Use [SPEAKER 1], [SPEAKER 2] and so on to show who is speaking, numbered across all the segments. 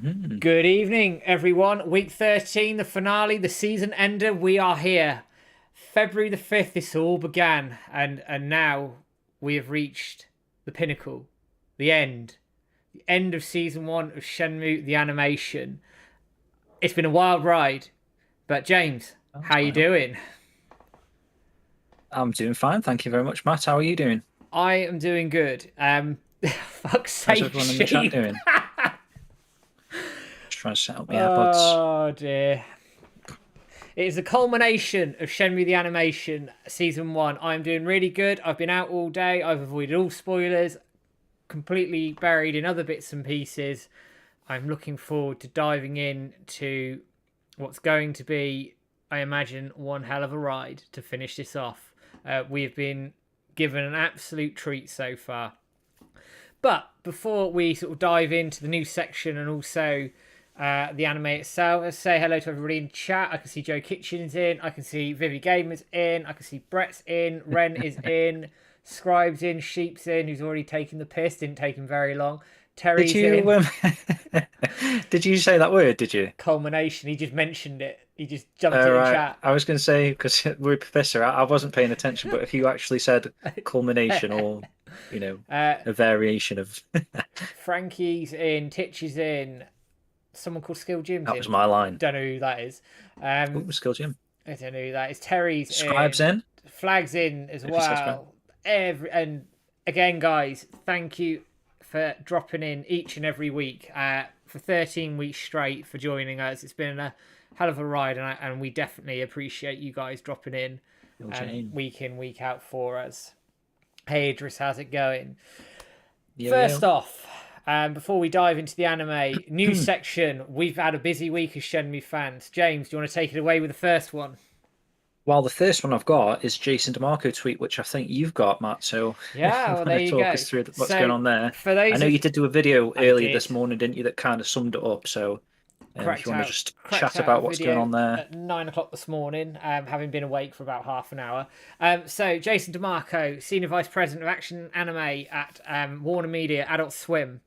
[SPEAKER 1] Good evening, everyone. Week 13, the finale, the season ender. We are here. February the 5th, this all began. And now we have reached the pinnacle, the end. The end of season 1 of Shenmue, the animation. It's been a wild ride. But James, how you doing?
[SPEAKER 2] I'm doing fine, thank you very much, Matt. How are you doing?
[SPEAKER 1] I am doing good. Fuck's
[SPEAKER 2] How's
[SPEAKER 1] sake,
[SPEAKER 2] everyone in the chat
[SPEAKER 1] sheep.
[SPEAKER 2] doing? Just trying to set up my AirPods.
[SPEAKER 1] Oh dear. It is the culmination of Shenmue the Animation Season 1. I'm doing really good. I've been out all day. I've avoided all spoilers. Completely buried in other bits and pieces. I'm looking forward to diving in to what's going to be, I imagine, one hell of a ride to finish this off. We have been given an absolute treat so far. But before we sort of dive into the new section and also the anime itself, let's say hello to everybody in chat. I can see Joe Kitchen's in. I can see Vivi Gamer's in. I can see Brett's in. Ren is in. Scribe's in. Sheep's in, who's already taken the piss. Didn't take him very long.
[SPEAKER 2] Did
[SPEAKER 1] Terry's in.
[SPEAKER 2] you did you say that word, did you?
[SPEAKER 1] Culmination. He just mentioned it. He just jumped
[SPEAKER 2] All
[SPEAKER 1] it in
[SPEAKER 2] right.
[SPEAKER 1] chat.
[SPEAKER 2] I was going to say, because we're professor, I wasn't paying attention, but if you actually said culmination or,
[SPEAKER 1] uh,
[SPEAKER 2] a variation of
[SPEAKER 1] Frankie's in. Titch is in. Someone called Skill Jim's
[SPEAKER 2] that was
[SPEAKER 1] in.
[SPEAKER 2] my line.
[SPEAKER 1] Don't know who that is.
[SPEAKER 2] Oh, Skill Jim.
[SPEAKER 1] I don't know who that is. Terry's
[SPEAKER 2] Scribes
[SPEAKER 1] in.
[SPEAKER 2] in.
[SPEAKER 1] Flag's in as
[SPEAKER 2] If you said Scribe.
[SPEAKER 1] well. And again, guys, thank you for dropping in each and every week for 13 weeks straight for joining us. It's been a hell of a ride, and we definitely appreciate you guys dropping in week in, week out for us. Hey, Idris, how's it going?
[SPEAKER 2] Yo,
[SPEAKER 1] First
[SPEAKER 2] yo.
[SPEAKER 1] off, before we dive into the anime news section, we've had a busy week as Shenmue fans. James, do you want to take it away with the first one?
[SPEAKER 2] Well, the first one I've got is Jason DeMarco tweet, which I think you've got, Matt. So if
[SPEAKER 1] Yeah,
[SPEAKER 2] you
[SPEAKER 1] well,
[SPEAKER 2] want
[SPEAKER 1] there
[SPEAKER 2] to
[SPEAKER 1] you
[SPEAKER 2] talk
[SPEAKER 1] go.
[SPEAKER 2] us through what's going
[SPEAKER 1] So,
[SPEAKER 2] on there.
[SPEAKER 1] for
[SPEAKER 2] I
[SPEAKER 1] those
[SPEAKER 2] know
[SPEAKER 1] of
[SPEAKER 2] you did do a video
[SPEAKER 1] I
[SPEAKER 2] earlier
[SPEAKER 1] did
[SPEAKER 2] this morning, didn't you, that kind of summed it up. So if
[SPEAKER 1] cracked
[SPEAKER 2] you want to
[SPEAKER 1] out
[SPEAKER 2] just
[SPEAKER 1] cracked
[SPEAKER 2] chat
[SPEAKER 1] out a
[SPEAKER 2] about what's going
[SPEAKER 1] video
[SPEAKER 2] on there.
[SPEAKER 1] at 9 o'clock this morning, having been awake for about half an hour. So Jason DeMarco, senior vice president of action anime at Warner Media Adult Swim,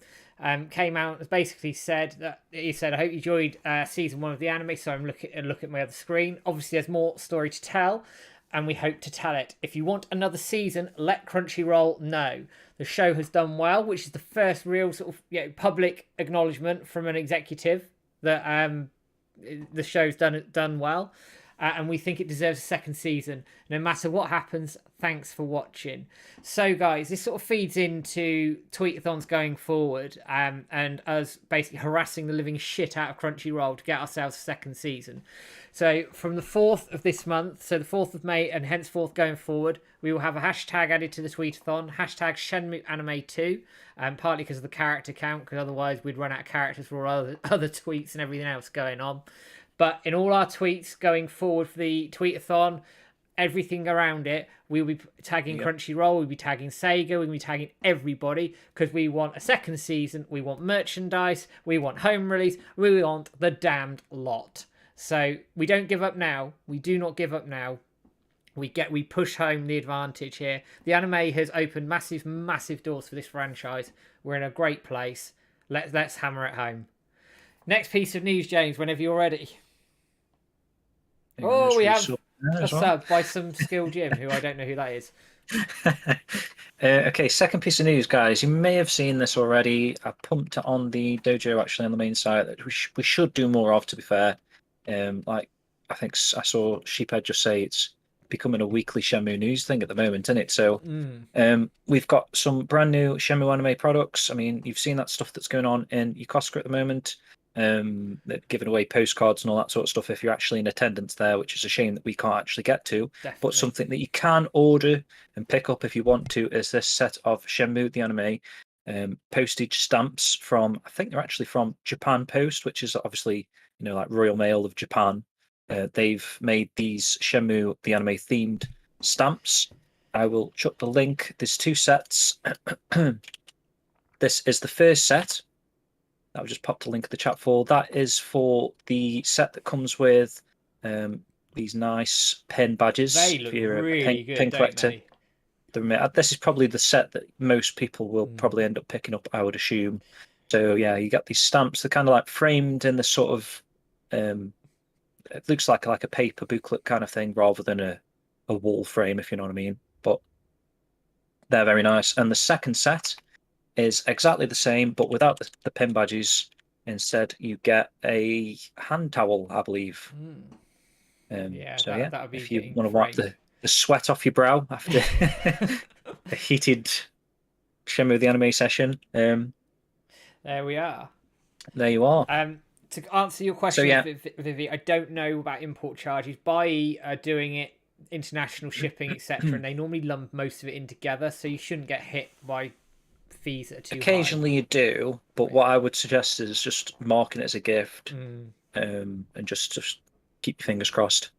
[SPEAKER 1] came out and basically said that he said, "I hope you enjoyed season 1 of the anime." So I'm looking at my other screen. Obviously, there's more story to tell, and we hope to tell it. If you want another season, let Crunchyroll know. The show has done well, which is the first real sort of public acknowledgement from an executive that the show's done well, and we think it deserves a second season. No matter what happens, thanks for watching. So, guys, this sort of feeds into tweetathons going forward, and us basically harassing the living shit out of Crunchyroll to get ourselves a second season. So, from the 4th of this month, so the 4th of May, and henceforth going forward, we will have a hashtag added to the tweetathon, hashtag Shenmue Anime 2, partly because of the character count, because otherwise we'd run out of characters for all other tweets and everything else going on. But in all our tweets going forward for the tweetathon, everything around it, we'll be tagging Crunchyroll, we'll be tagging Sega, we'll be tagging everybody, because we want a second season, we want merchandise, we want home release, we want the damned lot. So we don't give up now. We do not give up now. We push home the advantage here. The anime has opened massive doors for this franchise. We're in a great place. Let's hammer it home. Next piece of news, James, whenever you're ready. Oh, we have a sub by some Skill Jim, who I don't know who that is.
[SPEAKER 2] Okay, second piece of news, guys. You may have seen this already. I pumped it on the dojo, actually, on the main site, that we should do more of, to be fair. Like, I think I saw Sheephead just say it's becoming a weekly Shenmue news thing at the moment, isn't it? So we've got some brand new Shenmue anime products. I mean, you've seen that stuff that's going on in Yokosuka at the moment. They're giving away postcards and all that sort of stuff if you're actually in attendance there, which is a shame that we can't actually get to.
[SPEAKER 1] Definitely.
[SPEAKER 2] But something that you can order and pick up if you want to is this set of Shenmue the anime postage stamps from, I think they're actually from Japan Post, which is obviously, like Royal Mail of Japan. They've made these Shenmue the anime themed stamps. I will chuck the link. There's 2 sets. This is the first set. I've just popped a link in the chat for. That is for the set that comes with these nice pen badges.
[SPEAKER 1] They look
[SPEAKER 2] if you're
[SPEAKER 1] really
[SPEAKER 2] a
[SPEAKER 1] good,
[SPEAKER 2] pen
[SPEAKER 1] don't
[SPEAKER 2] collector.
[SPEAKER 1] they?
[SPEAKER 2] This is probably the set that most people will probably end up picking up, I would assume. So yeah, you got these stamps. They're kind of like framed in the sort of it looks like a paper booklet kind of thing rather than a wall frame, if you know what I mean. But they're very nice. And the second set is exactly the same, but without the pin badges. Instead, you get a hand towel, I believe.
[SPEAKER 1] Yeah,
[SPEAKER 2] So yeah,
[SPEAKER 1] that would be
[SPEAKER 2] if you
[SPEAKER 1] getting
[SPEAKER 2] want to wipe
[SPEAKER 1] framed.
[SPEAKER 2] the sweat off your brow after a heated Shenmue the anime session,
[SPEAKER 1] There we are.
[SPEAKER 2] there you are.
[SPEAKER 1] To answer your
[SPEAKER 2] So
[SPEAKER 1] question,
[SPEAKER 2] yeah,
[SPEAKER 1] Vivi, I don't know about import charges. Bai are doing it international shipping, etc., and they normally lump most of it in together, so you shouldn't get hit by fees that are too high.
[SPEAKER 2] occasionally you do, but
[SPEAKER 1] But
[SPEAKER 2] what I would suggest is just marking it as a gift,
[SPEAKER 1] mm,
[SPEAKER 2] and just keep your fingers crossed.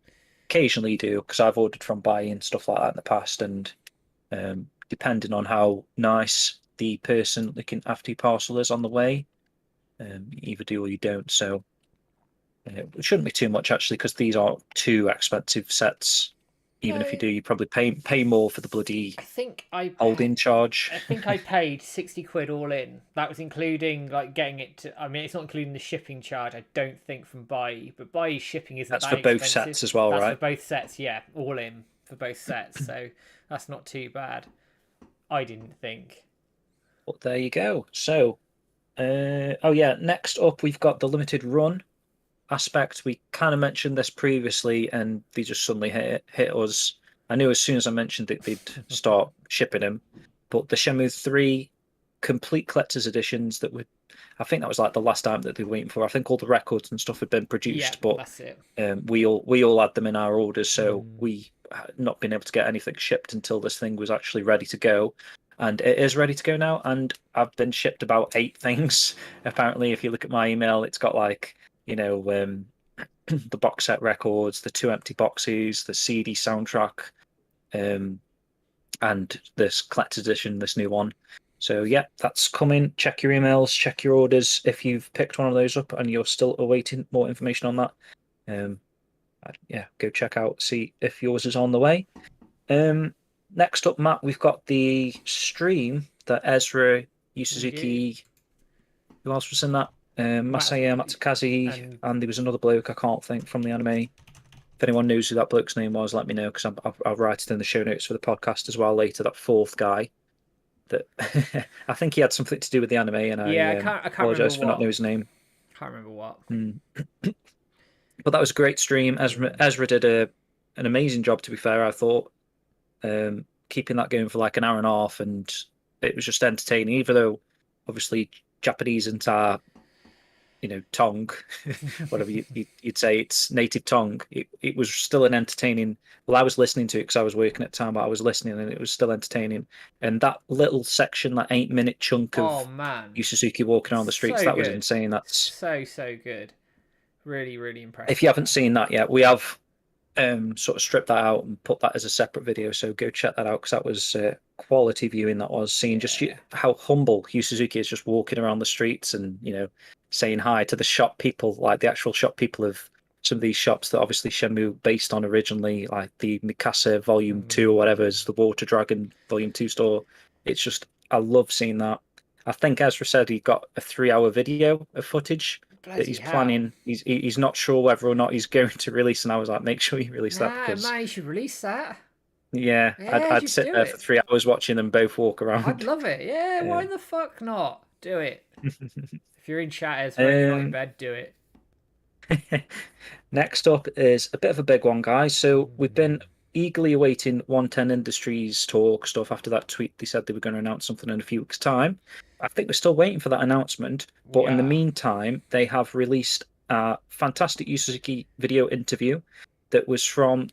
[SPEAKER 2] Occasionally you do, because I've ordered from Bai and stuff like that in the past, and depending on how nice the person looking after your parcel is on the way, you either do or you don't. So it shouldn't be too much actually, because these aren't too expensive sets. Even if you
[SPEAKER 1] no,
[SPEAKER 2] do, you probably pay more for the bloody
[SPEAKER 1] I think
[SPEAKER 2] holding charge.
[SPEAKER 1] I paid 60 quid all in. That was including like getting it to. I mean, it's not including the shipping charge. I don't think from Bai, but Bai shipping isn't
[SPEAKER 2] That's
[SPEAKER 1] that
[SPEAKER 2] for both
[SPEAKER 1] expensive.
[SPEAKER 2] sets as well,
[SPEAKER 1] That's for
[SPEAKER 2] right?
[SPEAKER 1] both sets. Yeah, all in for both sets. So that's not too bad. I didn't think.
[SPEAKER 2] But there you go. So, oh yeah, next up we've got the limited run aspect. We kind of mentioned this previously, and they just suddenly hit us. I knew as soon as I mentioned it, they'd start shipping them. But the Shenmue 3 complete collector's editions that would, I think that was like the last time that they were waiting for. I think all the records and stuff had been
[SPEAKER 1] Yeah,
[SPEAKER 2] produced, but
[SPEAKER 1] that's it.
[SPEAKER 2] we all had them in our orders, so
[SPEAKER 1] Mm.
[SPEAKER 2] we had not been able to get anything shipped until this thing was actually ready to go. And it is ready to go now, and I've been shipped about 8 things. Apparently, if you look at my email, it's got like, you know, the box set records, the 2 empty boxes, the CD soundtrack, um, and this collector's edition, this new one. So yeah, that's coming. Check your emails, check your orders if you've picked one of those up and you're still awaiting more information on that. Um, yeah, go check out, see if yours is on the way. Um, Next up, Matt, we've got the stream that Ezra, Yu
[SPEAKER 1] Indeed.
[SPEAKER 2] Suzuki, who else was in that?
[SPEAKER 1] Matt
[SPEAKER 2] Masaya Matsukaze,
[SPEAKER 1] and
[SPEAKER 2] and there was another bloke I can't think from the anime. If anyone knows who that bloke's name was, let me know, because I'll write it in the show notes for the podcast as well later. That fourth guy that I think he had something to do with the anime, and
[SPEAKER 1] yeah,
[SPEAKER 2] I
[SPEAKER 1] I can't remember
[SPEAKER 2] apologize for not
[SPEAKER 1] what.
[SPEAKER 2] knowing his name.
[SPEAKER 1] Can't remember what.
[SPEAKER 2] Mm. But that was a great stream. Ezra did an amazing job, to be fair, I thought, keeping that going for like an hour and a half, and it was just entertaining, even though obviously Japanese and our, tongue, whatever you'd say, it's native tongue. It was still an entertaining. Well, I was listening to it because I was working at the time, but I was listening, and it was still entertaining. And that little section, that 8 minute chunk
[SPEAKER 1] Oh
[SPEAKER 2] of
[SPEAKER 1] man,
[SPEAKER 2] Yu Suzuki walking around the streets,
[SPEAKER 1] so
[SPEAKER 2] that was
[SPEAKER 1] good,
[SPEAKER 2] insane. That's
[SPEAKER 1] so good. Really, really
[SPEAKER 2] If you
[SPEAKER 1] impressive.
[SPEAKER 2] haven't seen that yet, we have sort of stripped that out and put that as a separate video. So go check that out, because that was quality viewing. That was seeing just
[SPEAKER 1] Yeah.
[SPEAKER 2] how humble Yu Suzuki is, just walking around the streets and saying hi to the shop people, like the actual shop people of some of these shops that obviously Shenmue based on originally, like the Mikasa Volume 2 or whatever, is the Water Dragon Volume 2 store. It's just, I love seeing that. I think Ezra said he got a 3 hour video of footage that
[SPEAKER 1] Bloody
[SPEAKER 2] he's
[SPEAKER 1] hell.
[SPEAKER 2] planning. He's not sure whether or not he's going to release, and I was like, make sure you release that,
[SPEAKER 1] Nah,
[SPEAKER 2] because
[SPEAKER 1] man, you should release that.
[SPEAKER 2] yeah, I'd
[SPEAKER 1] Yeah,
[SPEAKER 2] I'd
[SPEAKER 1] just
[SPEAKER 2] sit
[SPEAKER 1] do
[SPEAKER 2] there for
[SPEAKER 1] it.
[SPEAKER 2] 3 hours watching them both walk
[SPEAKER 1] I'd
[SPEAKER 2] around.
[SPEAKER 1] love it. Yeah, why
[SPEAKER 2] Um,
[SPEAKER 1] the fuck not? Do it. If you're in chat, Ezra, and you're not in
[SPEAKER 2] um,
[SPEAKER 1] bed, do it.
[SPEAKER 2] Next up is a bit of a big one, guys. So we've been eagerly awaiting 110 Industries talk stuff after that tweet. They said they were going to announce something in a few weeks' time. I think we're still waiting for that announcement. But
[SPEAKER 1] We
[SPEAKER 2] in the
[SPEAKER 1] are.
[SPEAKER 2] meantime, they have released a fantastic Yu Suzuki video interview that was from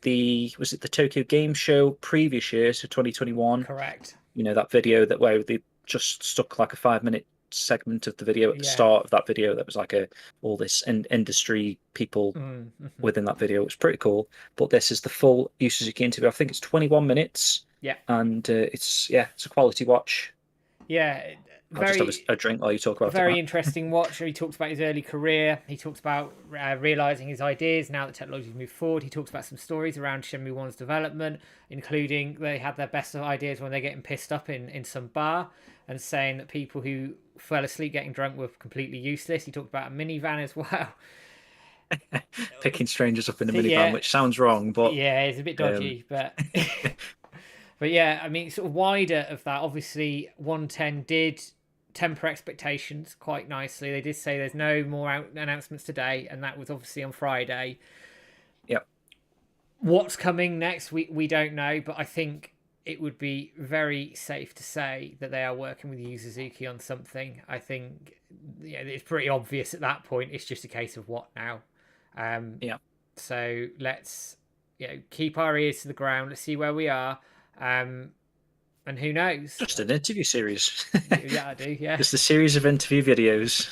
[SPEAKER 2] was it the Tokyo Game Show previous year, so 2021.
[SPEAKER 1] Correct.
[SPEAKER 2] That video where they just stuck like a 5 minute segment of the video at the
[SPEAKER 1] Yeah.
[SPEAKER 2] start of that video that was like all this industry people
[SPEAKER 1] Mm-hmm.
[SPEAKER 2] within that video. It was pretty cool. But this is the full Yu Suzuki interview. I think it's 21 minutes,
[SPEAKER 1] Yeah.
[SPEAKER 2] and it's a quality watch.
[SPEAKER 1] Yeah.
[SPEAKER 2] I'll just have a drink while you talk about
[SPEAKER 1] very
[SPEAKER 2] it.
[SPEAKER 1] interesting watch. He talks about his early career. He talks about realizing his ideas now that technology's moved forward. He talks about some stories around Shenmue 1's development, including they had their best ideas when they're getting pissed up in some bar, and saying that people who fell asleep getting drunk were completely useless. He talked about a minivan as well.
[SPEAKER 2] Picking strangers up in a minivan,
[SPEAKER 1] Yeah.
[SPEAKER 2] which sounds wrong, but
[SPEAKER 1] yeah, it's a bit dodgy, but but yeah, I mean, sort of wider of that, obviously 110 did temper expectations quite nicely. They did say there's no more announcements today, and that was obviously on Friday.
[SPEAKER 2] Yep.
[SPEAKER 1] What's coming next, we don't know, but I think it would be very safe to say that they are working with Yu Suzuki on something. I think it's pretty obvious at that point. It's just a case of what now.
[SPEAKER 2] Yeah.
[SPEAKER 1] So let's keep our ears to the ground. Let's see where we are. And who knows?
[SPEAKER 2] Just an interview series.
[SPEAKER 1] Yeah, I do. Yeah,
[SPEAKER 2] just a series of interview videos.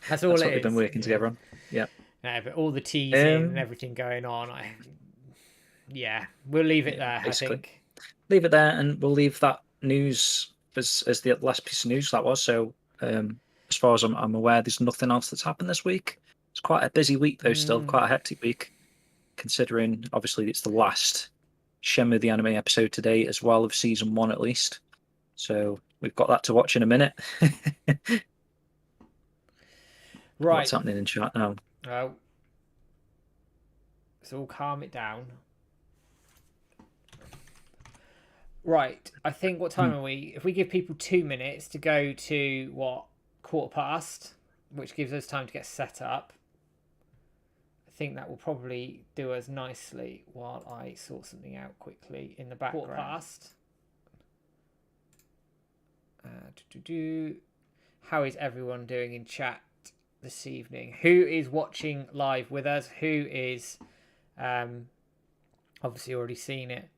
[SPEAKER 1] That's all
[SPEAKER 2] That's
[SPEAKER 1] it
[SPEAKER 2] what they've been
[SPEAKER 1] is.
[SPEAKER 2] working together on. Yeah.
[SPEAKER 1] No, but all the teasing and everything going on, we'll leave it there.
[SPEAKER 2] Basically.
[SPEAKER 1] I think
[SPEAKER 2] Leave it there, and we'll leave that news as the last piece of news that was. So, as far as I'm aware, there's nothing else that's happened this week. It's quite a busy week, though. Still quite a hectic week, considering obviously it's the last Shenmue the anime episode today as well of season 1 at least. So we've got that to watch in a minute.
[SPEAKER 1] Right.
[SPEAKER 2] What's happening in chat now?
[SPEAKER 1] Oh, so we'll calm it down. Right. I think, what time are we? If we give people 2 minutes to go to 1:15, which gives us time to get set up, I think that will probably do us nicely while I sort something out quickly in the background. 1:15. How is everyone doing in chat this evening? Who is watching live with us? Who is obviously already seen it?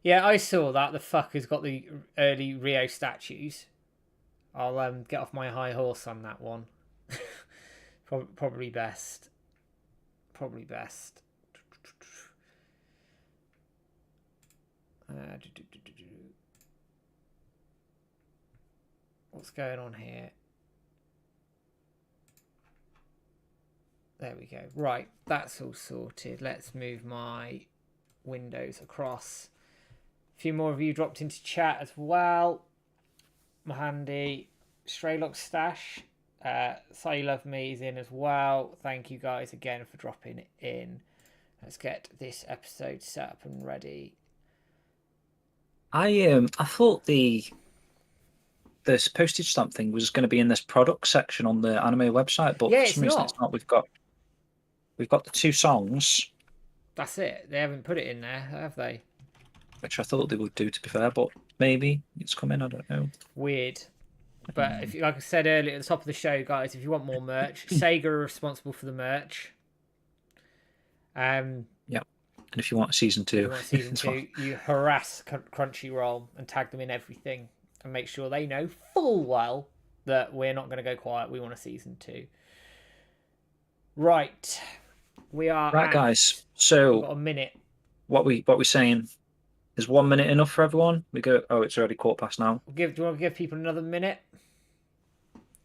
[SPEAKER 1] Yeah, I saw that. The fucker's got the early Rio statues. I'll get off my high horse on that one. Probably best. Probably best. What's going on here? There we go. Right, that's all sorted. Let's move my windows across. A few more of you dropped into chat as well. Mahandy, Straylock Stash, So You Love Me is in as well. Thank you guys again for dropping in. Let's get this episode set up and ready.
[SPEAKER 2] I thought this postage stamp thing was going to be in this product section on the anime website, but for some reason it's not. We've got the 2 songs.
[SPEAKER 1] That's it. They haven't put it in there, have they?
[SPEAKER 2] Which I thought they would do, to be fair, but maybe it's coming. I don't know.
[SPEAKER 1] Weird. But if, like I said earlier at the top of the show, guys, if you want more merch, Sega are responsible for the merch.
[SPEAKER 2] Yeah. And if you want season 2,
[SPEAKER 1] you harass Crunchyroll and tag them in everything and make sure they know full well that we're not going to go quiet. We want a season 2. Right. We are
[SPEAKER 2] right, guys. So
[SPEAKER 1] we've got a minute.
[SPEAKER 2] What we saying? Is 1 minute enough for everyone? We go. Oh, it's already 1:15 now.
[SPEAKER 1] Do you want to give people another minute?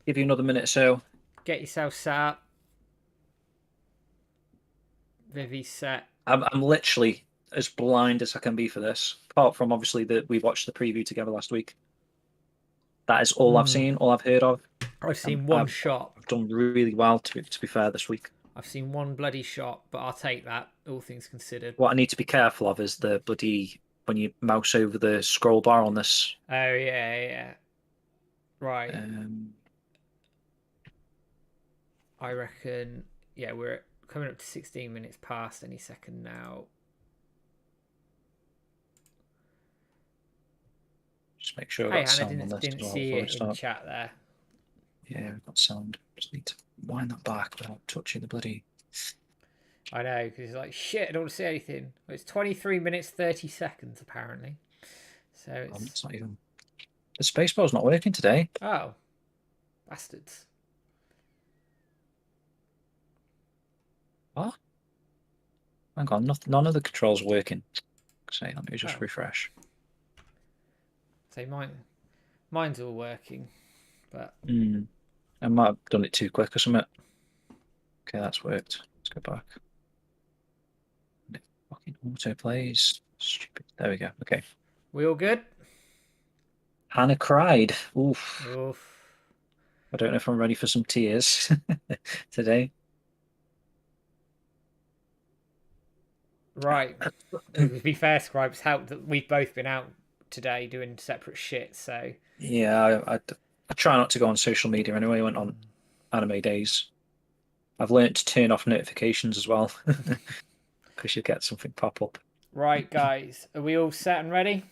[SPEAKER 2] Give you another minute, so
[SPEAKER 1] get yourself set up. Vivi set.
[SPEAKER 2] I'm literally as blind as I can be for this. Apart from obviously that we watched the preview together last week. That is all I've seen, all I've heard of.
[SPEAKER 1] I've seen one shot.
[SPEAKER 2] I've done really well to be fair this week.
[SPEAKER 1] I've seen one bloody shot, but I'll take that, all things considered.
[SPEAKER 2] What I need to be careful of is the bloody when you mouse over the scroll bar on this.
[SPEAKER 1] Oh yeah. Right. I reckon. Yeah, we're coming up to 16 minutes past any second now.
[SPEAKER 2] Just make sure.
[SPEAKER 1] Hey, Hannah didn't see it in the chat there.
[SPEAKER 2] Yeah, we've got sound. Just need to wind that back without touching the bloody.
[SPEAKER 1] I know, because it's like, shit, I don't want to see anything. Well, it's 23 minutes, 30 seconds, apparently. So it's
[SPEAKER 2] not even... The spacebar's not working today.
[SPEAKER 1] Oh. Bastards.
[SPEAKER 2] What? Hang on, none of the controls are working. Say, let me just refresh.
[SPEAKER 1] So mine's all working. But
[SPEAKER 2] I might have done it too quick or something. Okay, that's worked. Let's go back. Fucking auto plays. Stupid. There we go. Okay.
[SPEAKER 1] we all good?
[SPEAKER 2] Hannah cried. Oof.
[SPEAKER 1] Oof.
[SPEAKER 2] I don't know if I'm ready for some tears today.
[SPEAKER 1] Right. To be fair, Scribes, helped that we've both been out today doing separate shit, so.
[SPEAKER 2] Yeah, I try not to go on social media anyway. I went on anime days. I've learned to turn off notifications as well because you get something pop up.
[SPEAKER 1] Right, guys, are we all set and ready?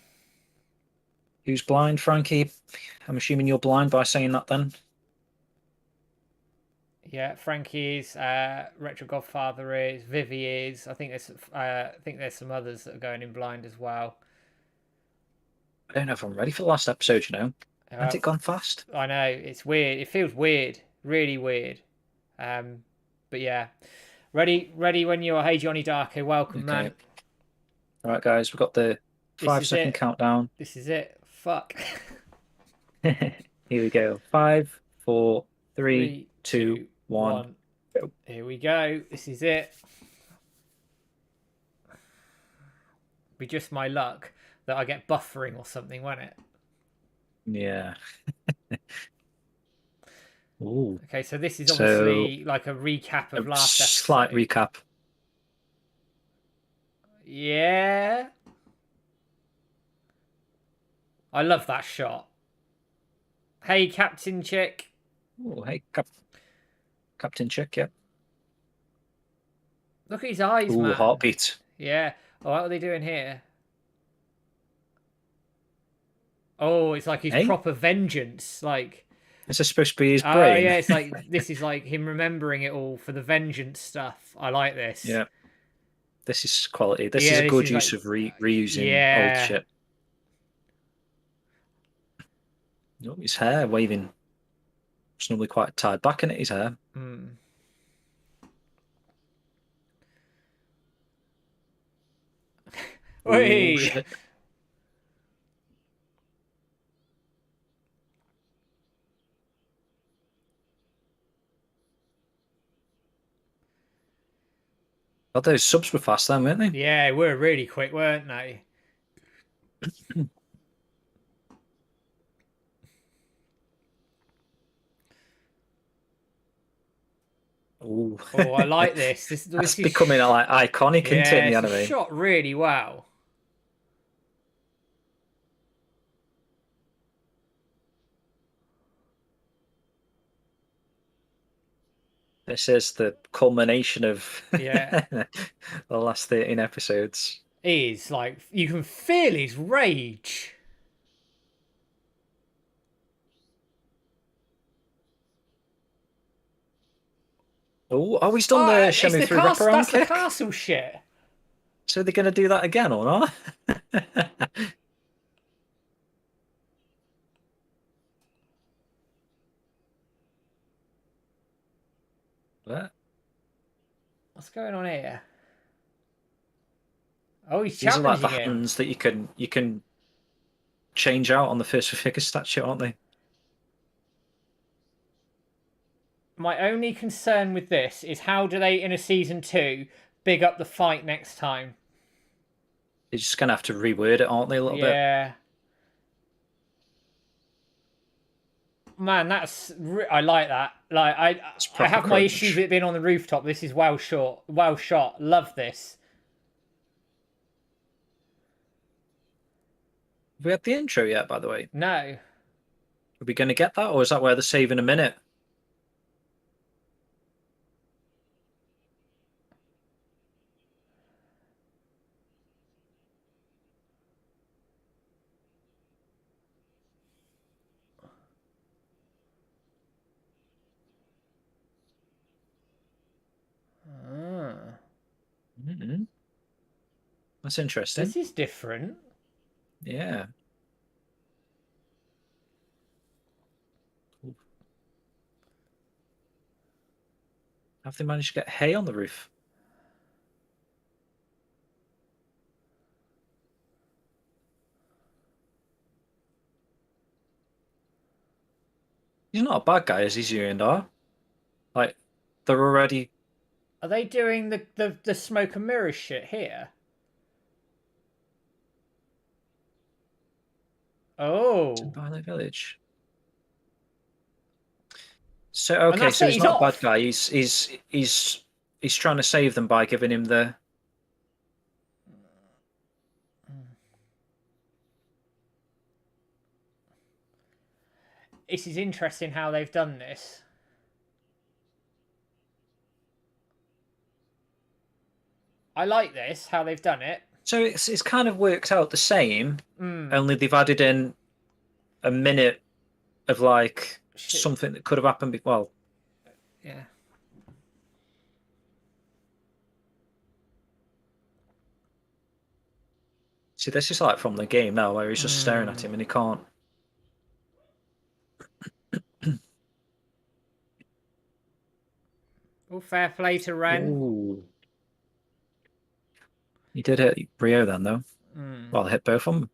[SPEAKER 2] Who's blind, Frankie? I'm assuming you're blind by saying that then.
[SPEAKER 1] Yeah, Frankie is, Retro Godfather is, Vivi is. I think there's some others that are going in blind as well.
[SPEAKER 2] I don't know if I'm ready for the last episode, you know. Hasn't it gone fast?
[SPEAKER 1] I know, it's weird. It feels weird, really weird. But yeah, ready when you are. Hey, Johnny Darko, welcome,
[SPEAKER 2] Okay.
[SPEAKER 1] man.
[SPEAKER 2] All right, guys, we've got the 5-second countdown.
[SPEAKER 1] This is it. Fuck.
[SPEAKER 2] Here we go. 5, 4, 3,
[SPEAKER 1] 3,
[SPEAKER 2] 2,
[SPEAKER 1] 2,
[SPEAKER 2] 1.
[SPEAKER 1] 1.
[SPEAKER 2] Go.
[SPEAKER 1] Here we go. This is it. Be just my luck that I get buffering or something, won't it?
[SPEAKER 2] Yeah. Ooh.
[SPEAKER 1] Okay, so this is obviously like a recap of last episode.
[SPEAKER 2] Slight recap.
[SPEAKER 1] Yeah. I love that shot. Hey, Captain Chick.
[SPEAKER 2] Oh, hey, Captain Chick, yeah.
[SPEAKER 1] Look at his eyes,
[SPEAKER 2] Ooh,
[SPEAKER 1] man.
[SPEAKER 2] heartbeat.
[SPEAKER 1] Yeah. Oh, what are they doing here? Oh, it's like his proper vengeance. Like,
[SPEAKER 2] is this supposed to be his brain?
[SPEAKER 1] Oh, yeah, it's like, this is like him remembering it all for the vengeance stuff. I like this.
[SPEAKER 2] Yeah. This is quality. This is a good use of reusing old shit. Oh, his hair waving. It's normally quite tied back in it, his hair.
[SPEAKER 1] Oi!
[SPEAKER 2] Shit. God, those subs were fast then, weren't they?
[SPEAKER 1] Yeah, we're really quick, weren't they?
[SPEAKER 2] Ooh.
[SPEAKER 1] Oh, I like this. This
[SPEAKER 2] That's
[SPEAKER 1] is
[SPEAKER 2] becoming like iconic, isn't it, in the
[SPEAKER 1] it's
[SPEAKER 2] anime?
[SPEAKER 1] shot really well.
[SPEAKER 2] This is the culmination of
[SPEAKER 1] Yeah.
[SPEAKER 2] the last 13 episodes.
[SPEAKER 1] He's like, you can feel his rage.
[SPEAKER 2] Oh, he's done the Shenmue 3 wraparound
[SPEAKER 1] That's
[SPEAKER 2] kick.
[SPEAKER 1] the castle shit.
[SPEAKER 2] So they're going to do that again or not? What?
[SPEAKER 1] What's going on here? Oh, he's
[SPEAKER 2] These are like
[SPEAKER 1] challenging
[SPEAKER 2] the
[SPEAKER 1] him.
[SPEAKER 2] hands that you can change out on the first figure statue, aren't they?
[SPEAKER 1] My only concern with this is how do they, in a season 2, big up the fight next time?
[SPEAKER 2] They're just going to have to reword it, aren't they, a little bit?
[SPEAKER 1] Yeah. Man, I like that. Like I have my issues with it being on the rooftop. This is well shot. Love this.
[SPEAKER 2] Have we had the intro yet, by the way?
[SPEAKER 1] No.
[SPEAKER 2] Are we going to get that, or is that where they're saving a minute? That's interesting.
[SPEAKER 1] This is different.
[SPEAKER 2] Yeah. Have they managed to get hay on the roof? He's not a bad guy, as he's and are. Like, they're already
[SPEAKER 1] Are they doing the smoke and mirrors shit here?
[SPEAKER 2] in
[SPEAKER 1] Oh.
[SPEAKER 2] Violet Village. So
[SPEAKER 1] And
[SPEAKER 2] okay,
[SPEAKER 1] that's
[SPEAKER 2] so
[SPEAKER 1] it,
[SPEAKER 2] he's
[SPEAKER 1] he's
[SPEAKER 2] not a bad
[SPEAKER 1] off.
[SPEAKER 2] guy. He's trying to save them by giving him the.
[SPEAKER 1] This is interesting how they've done this. I like this, how they've done it.
[SPEAKER 2] So it's kind of worked out the same,
[SPEAKER 1] Mm.
[SPEAKER 2] only they've added in a minute of like
[SPEAKER 1] Shit.
[SPEAKER 2] something that could have happened. Well,
[SPEAKER 1] Yeah.
[SPEAKER 2] see, this is like from the game now, where he's just staring at
[SPEAKER 1] Mm.
[SPEAKER 2] him and he can't.
[SPEAKER 1] All fair play to Ren.
[SPEAKER 2] Ooh, he did hit Rio then, though.
[SPEAKER 1] Mm.
[SPEAKER 2] Well, hit both of them.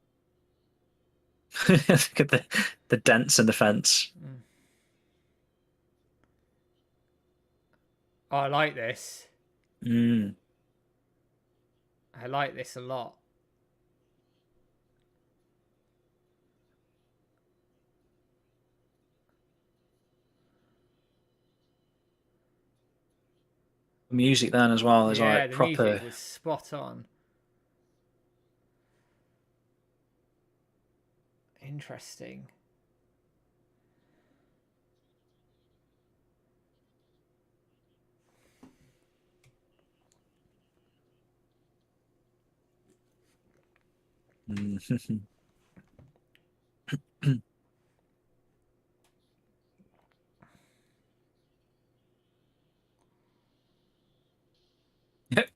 [SPEAKER 2] Look at the dents in the fence.
[SPEAKER 1] Mm. Oh, I like this.
[SPEAKER 2] Mm.
[SPEAKER 1] I like this a lot.
[SPEAKER 2] Music then as well is
[SPEAKER 1] Yeah,
[SPEAKER 2] like
[SPEAKER 1] the music
[SPEAKER 2] proper.
[SPEAKER 1] was spot on. Interesting.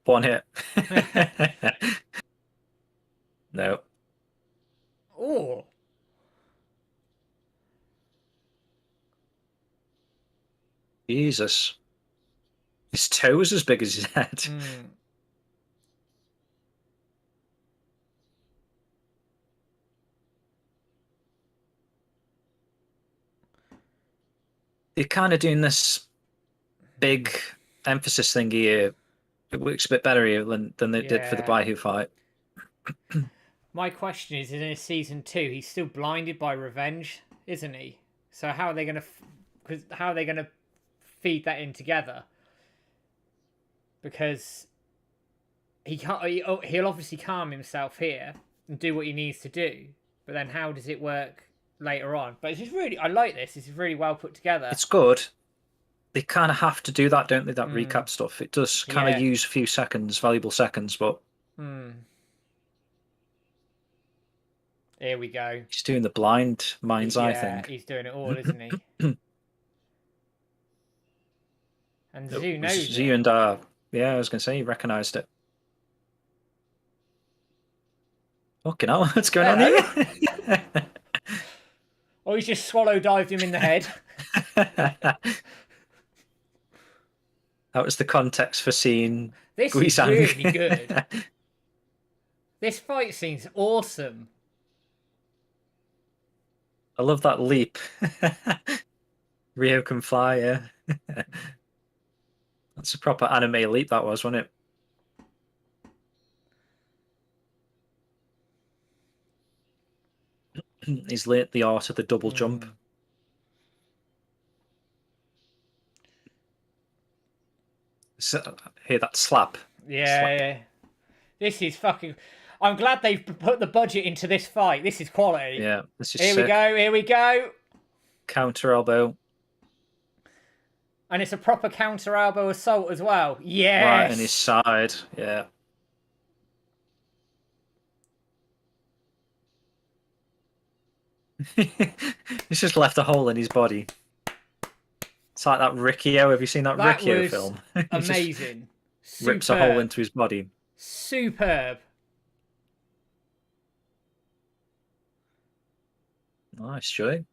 [SPEAKER 2] One hit. No.
[SPEAKER 1] Oh.
[SPEAKER 2] Jesus. His toe was as big as his head.
[SPEAKER 1] Mm.
[SPEAKER 2] They're kind of doing this big emphasis thing here. It works a bit better here than they did for the
[SPEAKER 1] Yeah.
[SPEAKER 2] Baihu fight.
[SPEAKER 1] My question is, in season 2, he's still blinded by revenge, isn't he? So how are they gonna? Because how are they gonna feed that in together? Because he can't. He'll obviously calm himself here and do what he needs to do. But then, how does it work later on? But it's just really, I like this. This is really well put together.
[SPEAKER 2] It's good. They kind of have to do that, don't they? That
[SPEAKER 1] Mm.
[SPEAKER 2] recap stuff. It does kind of
[SPEAKER 1] Yeah.
[SPEAKER 2] use a few seconds, valuable seconds, but
[SPEAKER 1] Mm. Here we go.
[SPEAKER 2] he's doing the blind mind's eye
[SPEAKER 1] Yeah,
[SPEAKER 2] thing.
[SPEAKER 1] he's doing it all, isn't he? And Zoo knows
[SPEAKER 2] Z
[SPEAKER 1] it.
[SPEAKER 2] and yeah, I was gonna say he recognised it. Fucking hell, what's going on
[SPEAKER 1] Hello.
[SPEAKER 2] here?
[SPEAKER 1] Or he's just swallow dived him in the head.
[SPEAKER 2] That was the context for seeing
[SPEAKER 1] This is
[SPEAKER 2] Guisang.
[SPEAKER 1] really good. This fight scene's awesome.
[SPEAKER 2] I love that leap. Rio can fly, yeah. That's a proper anime leap that was, wasn't it? He's learnt the art of the double jump. So, hear that slap.
[SPEAKER 1] Yeah,
[SPEAKER 2] Slap.
[SPEAKER 1] yeah. This is fucking. I'm glad they've put the budget into this fight. This is quality.
[SPEAKER 2] Yeah, this is
[SPEAKER 1] Here
[SPEAKER 2] sick.
[SPEAKER 1] we go. Here we go.
[SPEAKER 2] Counter elbow.
[SPEAKER 1] And it's a proper counter elbow assault as well. Yes.
[SPEAKER 2] Right in his side. Yeah. He's just left a hole in his body. It's like that Riccio. Have you seen that Riccio
[SPEAKER 1] was
[SPEAKER 2] film?
[SPEAKER 1] amazing.
[SPEAKER 2] Rips a hole into his body.
[SPEAKER 1] Superb.
[SPEAKER 2] Nice, Joey.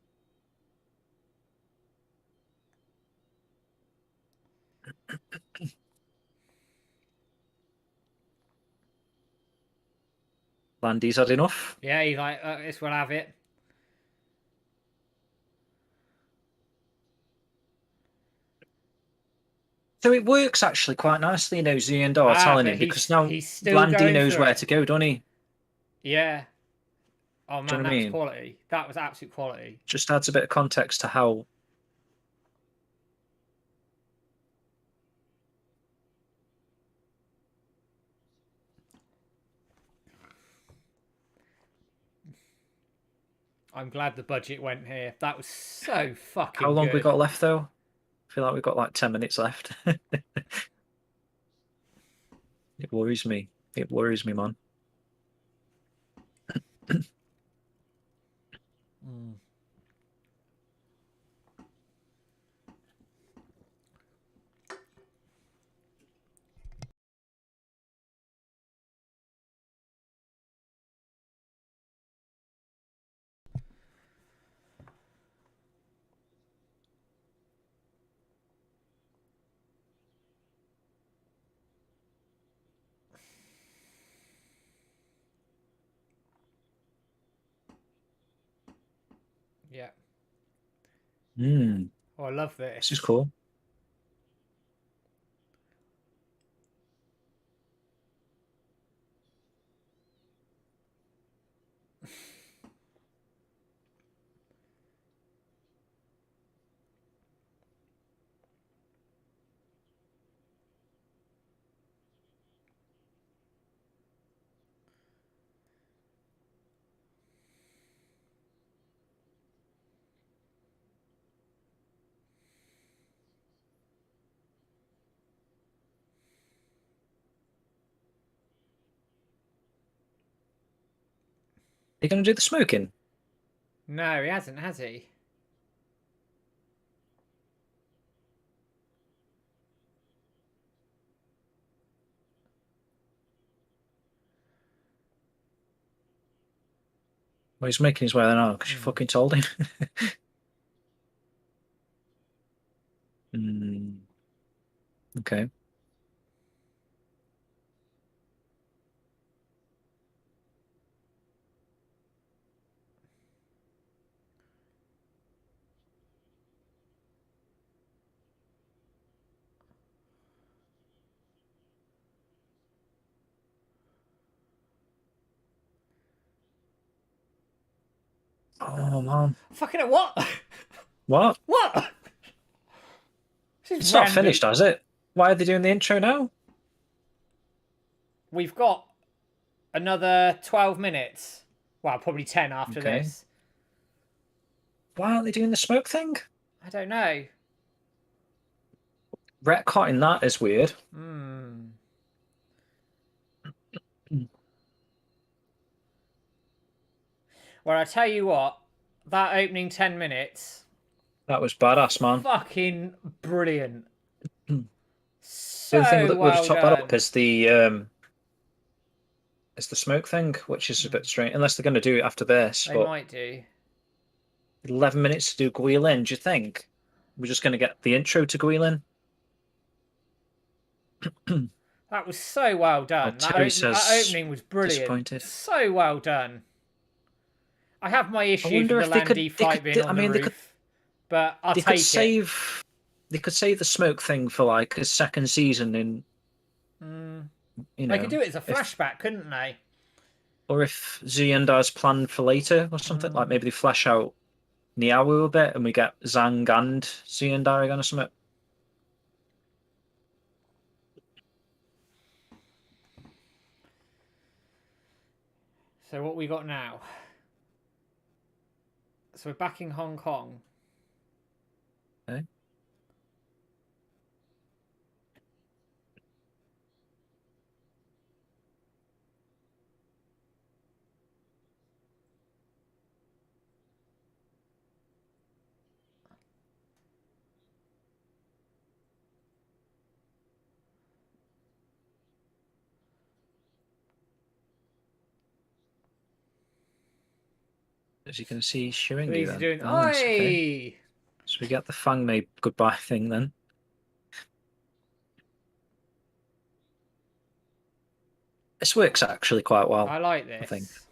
[SPEAKER 2] Landy's had enough.
[SPEAKER 1] Yeah, he's like, this will have it.
[SPEAKER 2] So it works actually quite nicely, you know, Z and R
[SPEAKER 1] Ah,
[SPEAKER 2] telling
[SPEAKER 1] but
[SPEAKER 2] him because now
[SPEAKER 1] he's still
[SPEAKER 2] Landy
[SPEAKER 1] going
[SPEAKER 2] knows
[SPEAKER 1] for
[SPEAKER 2] where
[SPEAKER 1] it.
[SPEAKER 2] to go, doesn't he?
[SPEAKER 1] Yeah. Oh
[SPEAKER 2] Do you
[SPEAKER 1] man,
[SPEAKER 2] know what
[SPEAKER 1] that
[SPEAKER 2] I
[SPEAKER 1] was
[SPEAKER 2] mean?
[SPEAKER 1] quality. That was absolute quality.
[SPEAKER 2] Just adds a bit of context to how.
[SPEAKER 1] I'm glad the budget went here. That was so
[SPEAKER 2] How
[SPEAKER 1] fucking
[SPEAKER 2] long we
[SPEAKER 1] good.
[SPEAKER 2] got left though? I feel like we've got like 10 minutes left. It worries me. It worries me, man.
[SPEAKER 1] Mm. Yeah.
[SPEAKER 2] Hmm.
[SPEAKER 1] Oh, I love
[SPEAKER 2] This is
[SPEAKER 1] this.
[SPEAKER 2] cool. Are you going to do the smoking?
[SPEAKER 1] No, he hasn't, has he?
[SPEAKER 2] Well, he's making his way there now because you
[SPEAKER 1] Mm.
[SPEAKER 2] fucking told him. Hmm. Okay. Oh man.
[SPEAKER 1] Fucking hell, what?
[SPEAKER 2] What?
[SPEAKER 1] What? This is
[SPEAKER 2] It's not
[SPEAKER 1] random.
[SPEAKER 2] finished, has it? Why are they doing the intro now?
[SPEAKER 1] We've got another 12 minutes. Well, probably 10 after
[SPEAKER 2] Okay.
[SPEAKER 1] this.
[SPEAKER 2] Why aren't they doing the smoke thing?
[SPEAKER 1] I don't know.
[SPEAKER 2] Retcotting that is weird.
[SPEAKER 1] Hmm.
[SPEAKER 2] Hmm.
[SPEAKER 1] Well, I tell you what, that opening 10 minutes,
[SPEAKER 2] That was badass, man.
[SPEAKER 1] fucking brilliant.
[SPEAKER 2] Hmm. The only thing
[SPEAKER 1] So
[SPEAKER 2] that would have
[SPEAKER 1] well
[SPEAKER 2] topped that up
[SPEAKER 1] done.
[SPEAKER 2] is the smoke thing, which is a bit strange. Unless they're going to do it after this,
[SPEAKER 1] They
[SPEAKER 2] but
[SPEAKER 1] might do.
[SPEAKER 2] 11 minutes to do Guilin, do you think? We're just going to get the intro to Guilin?
[SPEAKER 1] That was so well
[SPEAKER 2] Oh,
[SPEAKER 1] done.
[SPEAKER 2] Terry
[SPEAKER 1] That
[SPEAKER 2] says
[SPEAKER 1] opening was brilliant.
[SPEAKER 2] disappointed.
[SPEAKER 1] So well done. I have my
[SPEAKER 2] I
[SPEAKER 1] issues with
[SPEAKER 2] wonder
[SPEAKER 1] the
[SPEAKER 2] if they could
[SPEAKER 1] Landy fight being
[SPEAKER 2] I
[SPEAKER 1] on the
[SPEAKER 2] mean
[SPEAKER 1] roof, but I'll
[SPEAKER 2] they could
[SPEAKER 1] take it.
[SPEAKER 2] save they could save the smoke thing for like a second season in,
[SPEAKER 1] Mm.
[SPEAKER 2] you
[SPEAKER 1] They could
[SPEAKER 2] know,
[SPEAKER 1] do it as a
[SPEAKER 2] if
[SPEAKER 1] flashback, couldn't they?
[SPEAKER 2] or if Ziendar's planned for later or something, like
[SPEAKER 1] Mm.
[SPEAKER 2] maybe they flesh out Niawu a bit and we get Zhang and Ziendar again or something.
[SPEAKER 1] So what we got now? So we're back in Hong Kong.
[SPEAKER 2] Okay. As you can see,
[SPEAKER 1] So
[SPEAKER 2] Shiringi
[SPEAKER 1] these are
[SPEAKER 2] then.
[SPEAKER 1] doing.
[SPEAKER 2] Nice, okay.
[SPEAKER 1] Oi!
[SPEAKER 2] So we get the Fang Mei goodbye thing then. This works actually quite well,
[SPEAKER 1] I like
[SPEAKER 2] I think.
[SPEAKER 1] this.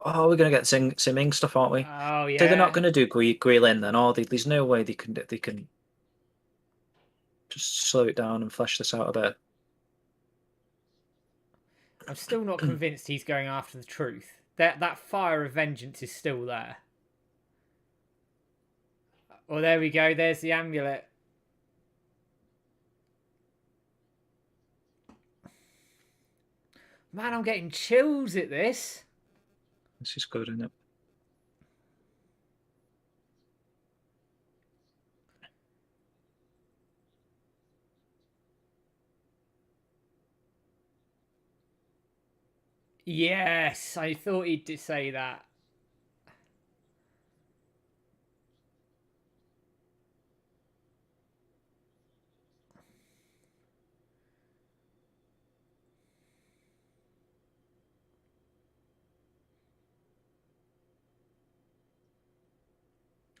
[SPEAKER 2] Oh, we're gonna get Sing stuff, aren't we?
[SPEAKER 1] Oh
[SPEAKER 2] So they're not
[SPEAKER 1] yeah.
[SPEAKER 2] gonna do Guilin then, are they? There's no way they can just slow it down and flesh this out a bit.
[SPEAKER 1] I'm still not convinced he's going after the truth. That fire of vengeance is still there. Well, there we go. There's the amulet. Man, I'm getting chills at this.
[SPEAKER 2] This is good, isn't it?
[SPEAKER 1] Yes, I thought he'd say that.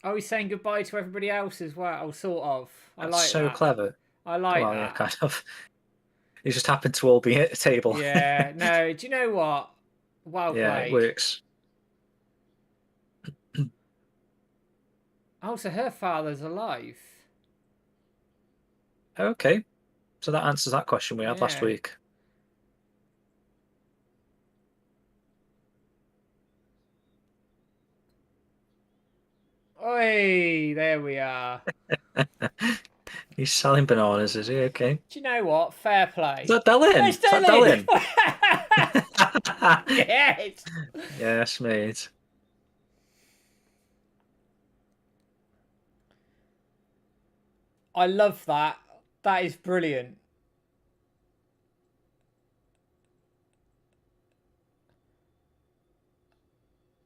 [SPEAKER 1] Oh, he's saying goodbye to everybody else as well, sort of. I
[SPEAKER 2] That's
[SPEAKER 1] like
[SPEAKER 2] so
[SPEAKER 1] that.
[SPEAKER 2] clever.
[SPEAKER 1] I like
[SPEAKER 2] Well, yeah,
[SPEAKER 1] that.
[SPEAKER 2] kind of. They just happened to all be at a table.
[SPEAKER 1] Yeah, no, do you know what? Well
[SPEAKER 2] Yeah, it
[SPEAKER 1] played.
[SPEAKER 2] works.
[SPEAKER 1] Oh, so her father's alive.
[SPEAKER 2] Okay, so that answers that question we had last
[SPEAKER 1] Yeah.
[SPEAKER 2] week.
[SPEAKER 1] Oi, there we are.
[SPEAKER 2] He's selling bananas, is he? Okay.
[SPEAKER 1] Do you know what? Fair
[SPEAKER 2] Is
[SPEAKER 1] play.
[SPEAKER 2] that Delin?
[SPEAKER 1] There's
[SPEAKER 2] Is that Delin?
[SPEAKER 1] Dylan. Yes.
[SPEAKER 2] Yes, mate.
[SPEAKER 1] I love that. That is brilliant.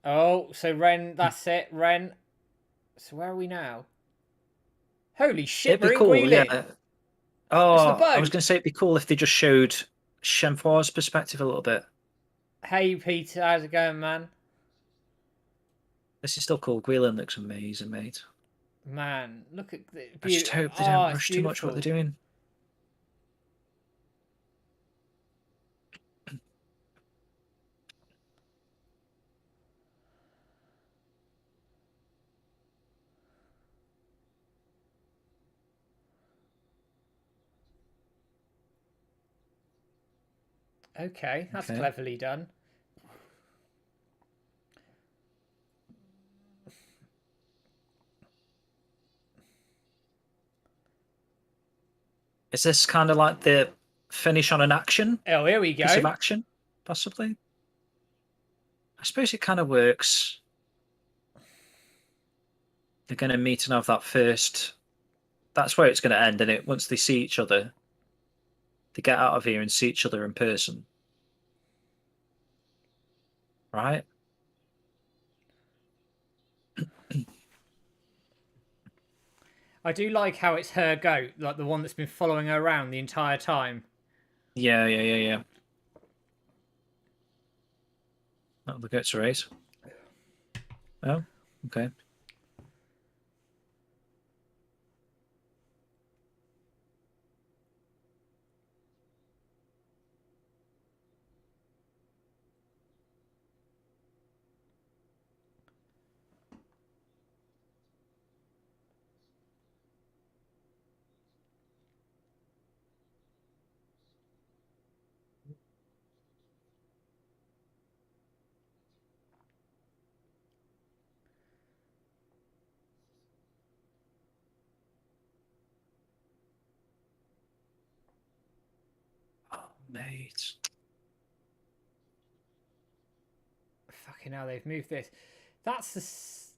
[SPEAKER 1] Oh, so Ren, that's it. Ren. So where are we now? Holy shit,
[SPEAKER 2] It'd be
[SPEAKER 1] we're in
[SPEAKER 2] cool,
[SPEAKER 1] Guilin.
[SPEAKER 2] yeah.
[SPEAKER 1] It's the
[SPEAKER 2] Oh, I was
[SPEAKER 1] boat.
[SPEAKER 2] going to say it'd be cool if they just showed Shenhua's perspective a little bit.
[SPEAKER 1] Hey, Peter, how's it going, man?
[SPEAKER 2] This is still cool. Guilin looks amazing, mate.
[SPEAKER 1] Man, look at the
[SPEAKER 2] I just
[SPEAKER 1] beauty.
[SPEAKER 2] hope they
[SPEAKER 1] Oh,
[SPEAKER 2] don't
[SPEAKER 1] it's
[SPEAKER 2] rush too much what they're
[SPEAKER 1] beautiful.
[SPEAKER 2] doing.
[SPEAKER 1] Okay, that's
[SPEAKER 2] Okay.
[SPEAKER 1] cleverly done.
[SPEAKER 2] Is this kind of like the finish on an action
[SPEAKER 1] Oh, here we
[SPEAKER 2] piece of
[SPEAKER 1] go.
[SPEAKER 2] action, possibly? I suppose it kind of works. They're going to meet and have that first. That's where it's going to end, and it once they see each other, they get out of here and see each other in person, right?
[SPEAKER 1] I do like how it's her goat, like the one that's been following her around the entire time.
[SPEAKER 2] Yeah, yeah, yeah, yeah. Oh, the goats are eight. Oh, okay. Oh, mate.
[SPEAKER 1] Fucking hell, they've moved this. That's the.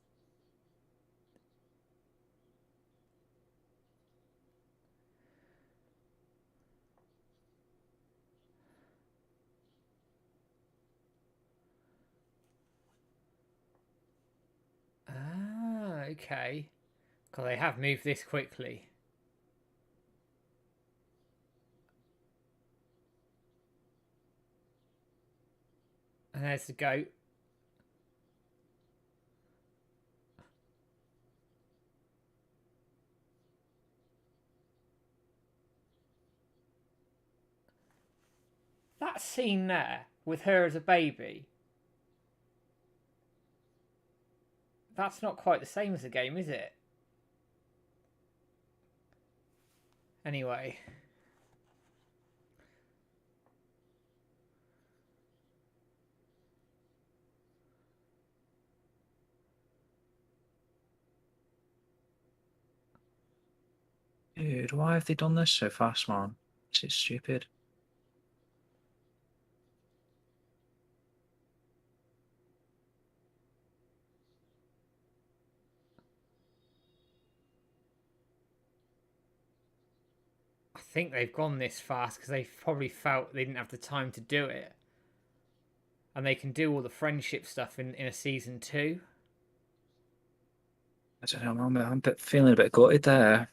[SPEAKER 1] Ah, okay. God, they have moved this quickly. And there's the goat. That scene there with her as a baby. That's not quite the same as a game, is it? Anyway.
[SPEAKER 2] Dude, why have they done this so fast, man? This is stupid.
[SPEAKER 1] I think they've gone this fast because they probably felt they didn't have the time to do it. And they can do all the friendship stuff in a season 2.
[SPEAKER 2] I don't know, I'm feeling a bit gutted there.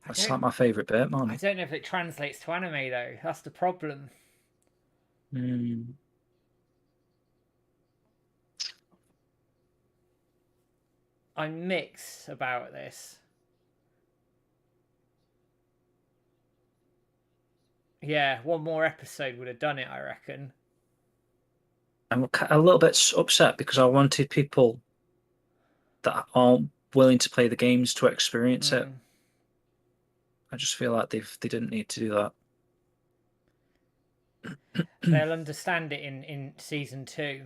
[SPEAKER 2] That's like my favourite bit,
[SPEAKER 1] I
[SPEAKER 2] man.
[SPEAKER 1] don't know if it translates to anime though. That's the problem.
[SPEAKER 2] Mm.
[SPEAKER 1] I'm mixed about this. Yeah, one more episode would have done it, I reckon.
[SPEAKER 2] I'm a little bit upset because I wanted people that aren't willing to play the games to experience it. I just feel like they didn't need to do that.
[SPEAKER 1] They'll understand it in season 2.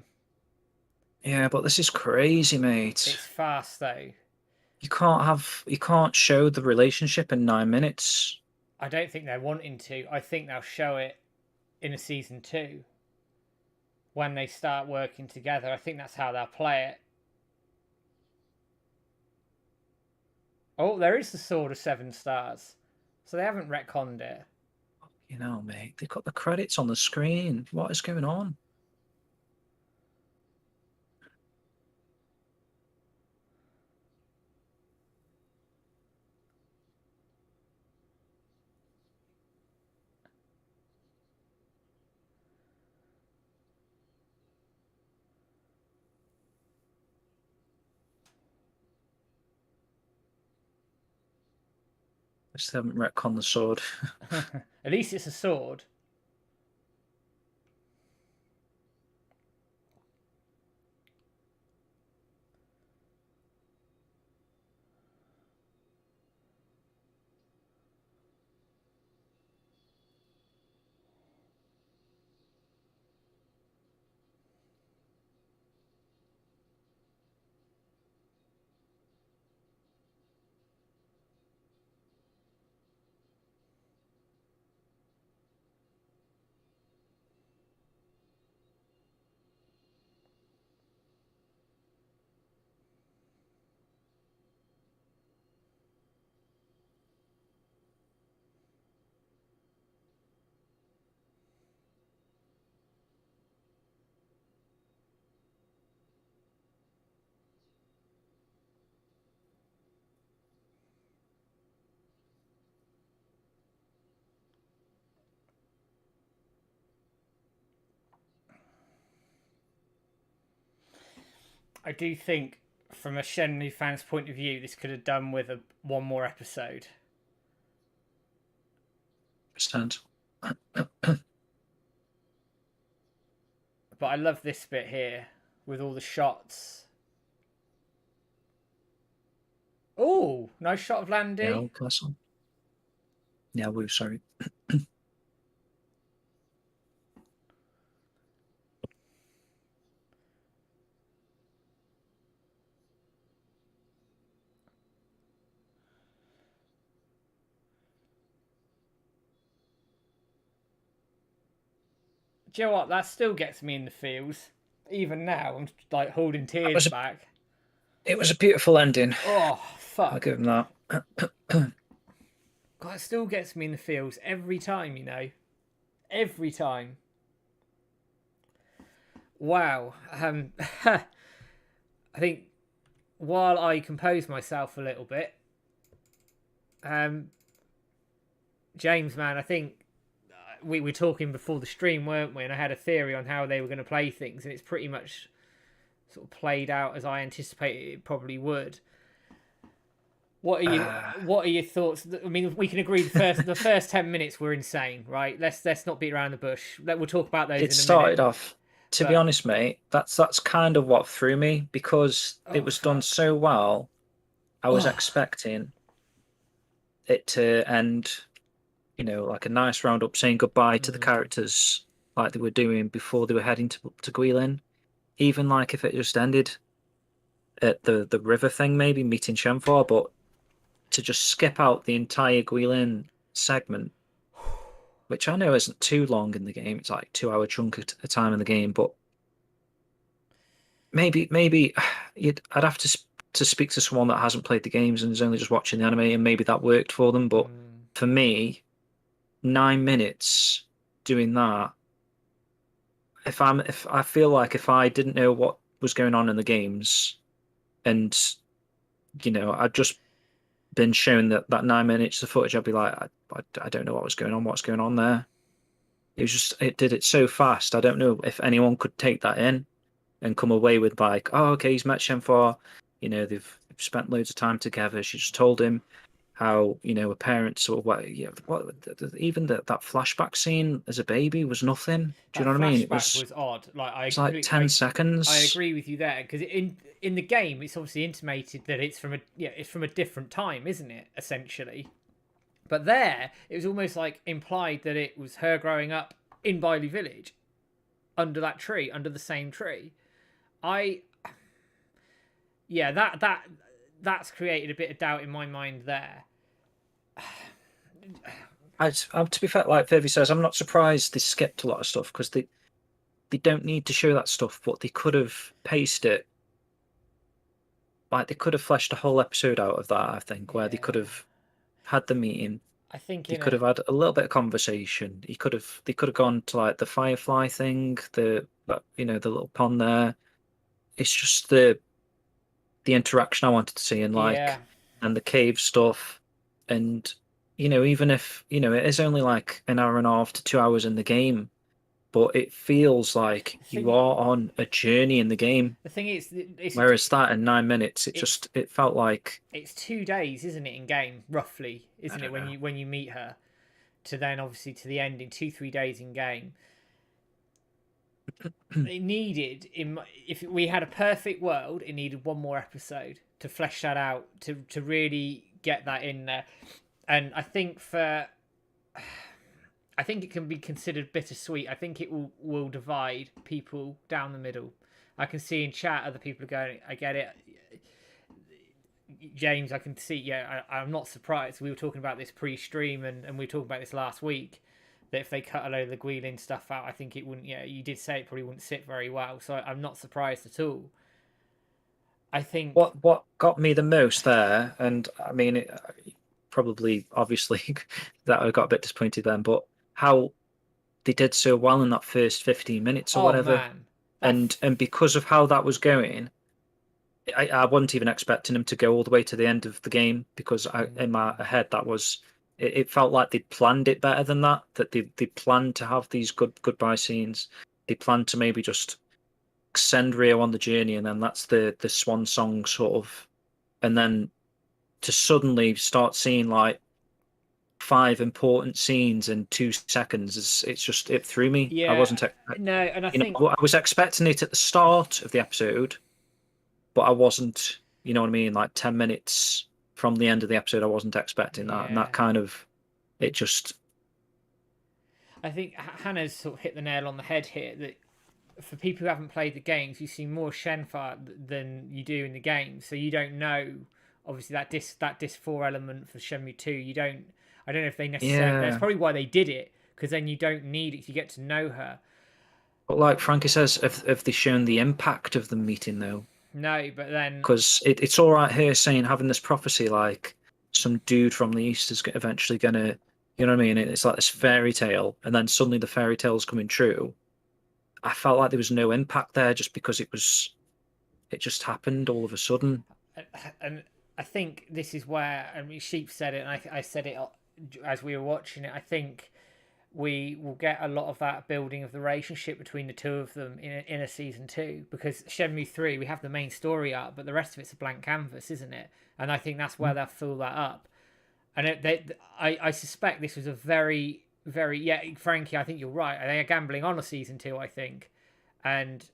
[SPEAKER 2] Yeah, but this is crazy, mate.
[SPEAKER 1] It's fast though.
[SPEAKER 2] You can't show the relationship in 9 minutes.
[SPEAKER 1] I don't think they're wanting to. I think they'll show it in a season 2 when they start working together. I think that's how they'll play it. Oh, there is the Sword of 7 Stars. So they haven't retconned it.
[SPEAKER 2] You know, mate, they've got the credits on the screen. What is going on? I just haven't retconned the sword.
[SPEAKER 1] At least it's a sword. I do think, from a Shenmue fan's point of view, this could have done with one more episode.
[SPEAKER 2] Stand.
[SPEAKER 1] But I love this bit here with all the shots. Oh, nice shot of Landy.
[SPEAKER 2] Yeah, Castle. Yeah, Woo, sorry.
[SPEAKER 1] Do you know what? That still gets me in the feels. Even now, I'm like holding tears back.
[SPEAKER 2] It was a beautiful ending.
[SPEAKER 1] Oh, fuck.
[SPEAKER 2] I'll give him that.
[SPEAKER 1] God, it still gets me in the feels every time, you know. Every time. Wow. I think while I compose myself a little bit, James, man, I think we were talking before the stream, weren't we? And I had a theory on how they were going to play things, and it's pretty much sort of played out as I anticipated it probably would. What are your thoughts? I mean, we can agree the first 10 minutes were insane, right? Let's not beat around the bush. We'll talk about those.
[SPEAKER 2] It started off to be honest, mate, that's kind of what threw me because it
[SPEAKER 1] Oh
[SPEAKER 2] was done
[SPEAKER 1] fuck.
[SPEAKER 2] so well. I was
[SPEAKER 1] Oh.
[SPEAKER 2] expecting it to end, like a nice roundup saying goodbye to the
[SPEAKER 1] Mm.
[SPEAKER 2] characters like they were doing before they were heading to Guilin. Even like if it just ended at the river thing, maybe meeting Shenfor, but to just skip out the entire Guilin segment, which I know isn't too long in the game. It's like 2 hour chunk at a time in the game, but maybe I'd have to speak to someone that hasn't played the games and is only just watching the anime, and maybe that worked for them. But
[SPEAKER 1] Mm.
[SPEAKER 2] for me, 9 minutes doing that, if I feel like if I didn't know what was going on in the games, and I'd just been shown that 9 minutes of footage, I'd be like, I don't know what was going on, what's going on there. It did it so fast. I don't know if anyone could take that in and come away with like, oh, okay, he's met Shenfor. They've spent loads of time together. She just told him how her parents sort of even that flashback scene as a baby was nothing. Do you
[SPEAKER 1] That
[SPEAKER 2] know what I mean? It
[SPEAKER 1] flashback
[SPEAKER 2] was
[SPEAKER 1] was odd. Like
[SPEAKER 2] it's like 10 seconds.
[SPEAKER 1] I agree with you there because in the game it's obviously intimated that it's from a different time, isn't it? Essentially, but there it was almost like implied that it was her growing up in Biley Village under that tree, under the same tree. I yeah that's created a bit of doubt in my mind there.
[SPEAKER 2] To be fair, like Vivi says, I'm not surprised they skipped a lot of stuff because they don't need to show that stuff, but they could have paced it. Like they could have fleshed a whole episode out of that, I think, where they could
[SPEAKER 1] Yeah,
[SPEAKER 2] have had the meeting.
[SPEAKER 1] I think
[SPEAKER 2] They
[SPEAKER 1] in
[SPEAKER 2] could
[SPEAKER 1] a
[SPEAKER 2] have had a little bit of conversation. They could have gone to like the Firefly thing, the little pond there. It's just the interaction I wanted to see
[SPEAKER 1] yeah.
[SPEAKER 2] and the cave stuff. And even if, it is only like an hour and a half to 2 hours in the game, but it feels like
[SPEAKER 1] The
[SPEAKER 2] you
[SPEAKER 1] thing
[SPEAKER 2] are on a journey in the game.
[SPEAKER 1] the thing is,
[SPEAKER 2] Whereas that in 9 minutes,
[SPEAKER 1] it's
[SPEAKER 2] it felt like,
[SPEAKER 1] it's 2 days, isn't it, in game roughly,
[SPEAKER 2] I
[SPEAKER 1] isn't it,
[SPEAKER 2] don't know.
[SPEAKER 1] when you meet her to then obviously to the end in 2-3 days in game. It needed if we had a perfect world, it needed one more episode to flesh that out to really get that in there. And I think it can be considered bittersweet. I think it will divide people down the middle. I can see in chat other people are going, I get it. James, I can see, yeah, I'm not surprised. We were talking about this pre-stream and we were talking about this last week, that if they cut a load of the Guilin stuff out, I think it wouldn't, you did say it probably wouldn't sit very well. So I'm not surprised at all. I think,
[SPEAKER 2] What got me the most there, and I mean, probably obviously that I got a bit disappointed then, but how they did so well in that first 15 minutes or
[SPEAKER 1] oh
[SPEAKER 2] whatever,
[SPEAKER 1] man,
[SPEAKER 2] and because of how that was going, I wasn't even expecting them to go all the way to the end of the game because in my head it felt like they'd planned it better than that. That they planned to have these goodbye scenes. They planned to maybe just send Rio on the journey, and then that's the swan song sort of, and then to suddenly start seeing like five important scenes in 2 seconds it's just it threw me. I
[SPEAKER 1] yeah,
[SPEAKER 2] wasn't,
[SPEAKER 1] no, and I think
[SPEAKER 2] I was expecting it at the start of the episode, but I wasn't, you know what I mean? Like 10 minutes from the end of the episode, I wasn't expecting that. And
[SPEAKER 1] yeah,
[SPEAKER 2] that kind of, it just,
[SPEAKER 1] I think Hannah's sort of hit the nail on the head here. That for people who haven't played the games, you see more Shenfa than you do in the game, so you don't know. Obviously, that disc 4 element for Shenmue 2, you don't. I don't know if they necessarily. That's
[SPEAKER 2] yeah.
[SPEAKER 1] probably why they did it, because then you don't need it. You get to know her.
[SPEAKER 2] But like Frankie says, if they shown the impact of the meeting though,
[SPEAKER 1] No, but then
[SPEAKER 2] because it's all right here saying having this prophecy like some dude from the east is eventually gonna, you know what I mean? It's like this fairy tale, and then suddenly the fairy tale's coming true. I felt like there was no impact there just because it just happened all of a sudden.
[SPEAKER 1] and I think this is where, I mean, Sheep said it, and I said it as we were watching it. I think we will get a lot of that building of the relationship between the two of them in a season 2, because Shenmue 3 we have the main story arc, but the rest of it's a blank canvas, isn't it? And I think that's where they'll fill that up. And I suspect this was a very, very, yeah, Frankie, I think you're right. They are gambling on a season 2, I think. and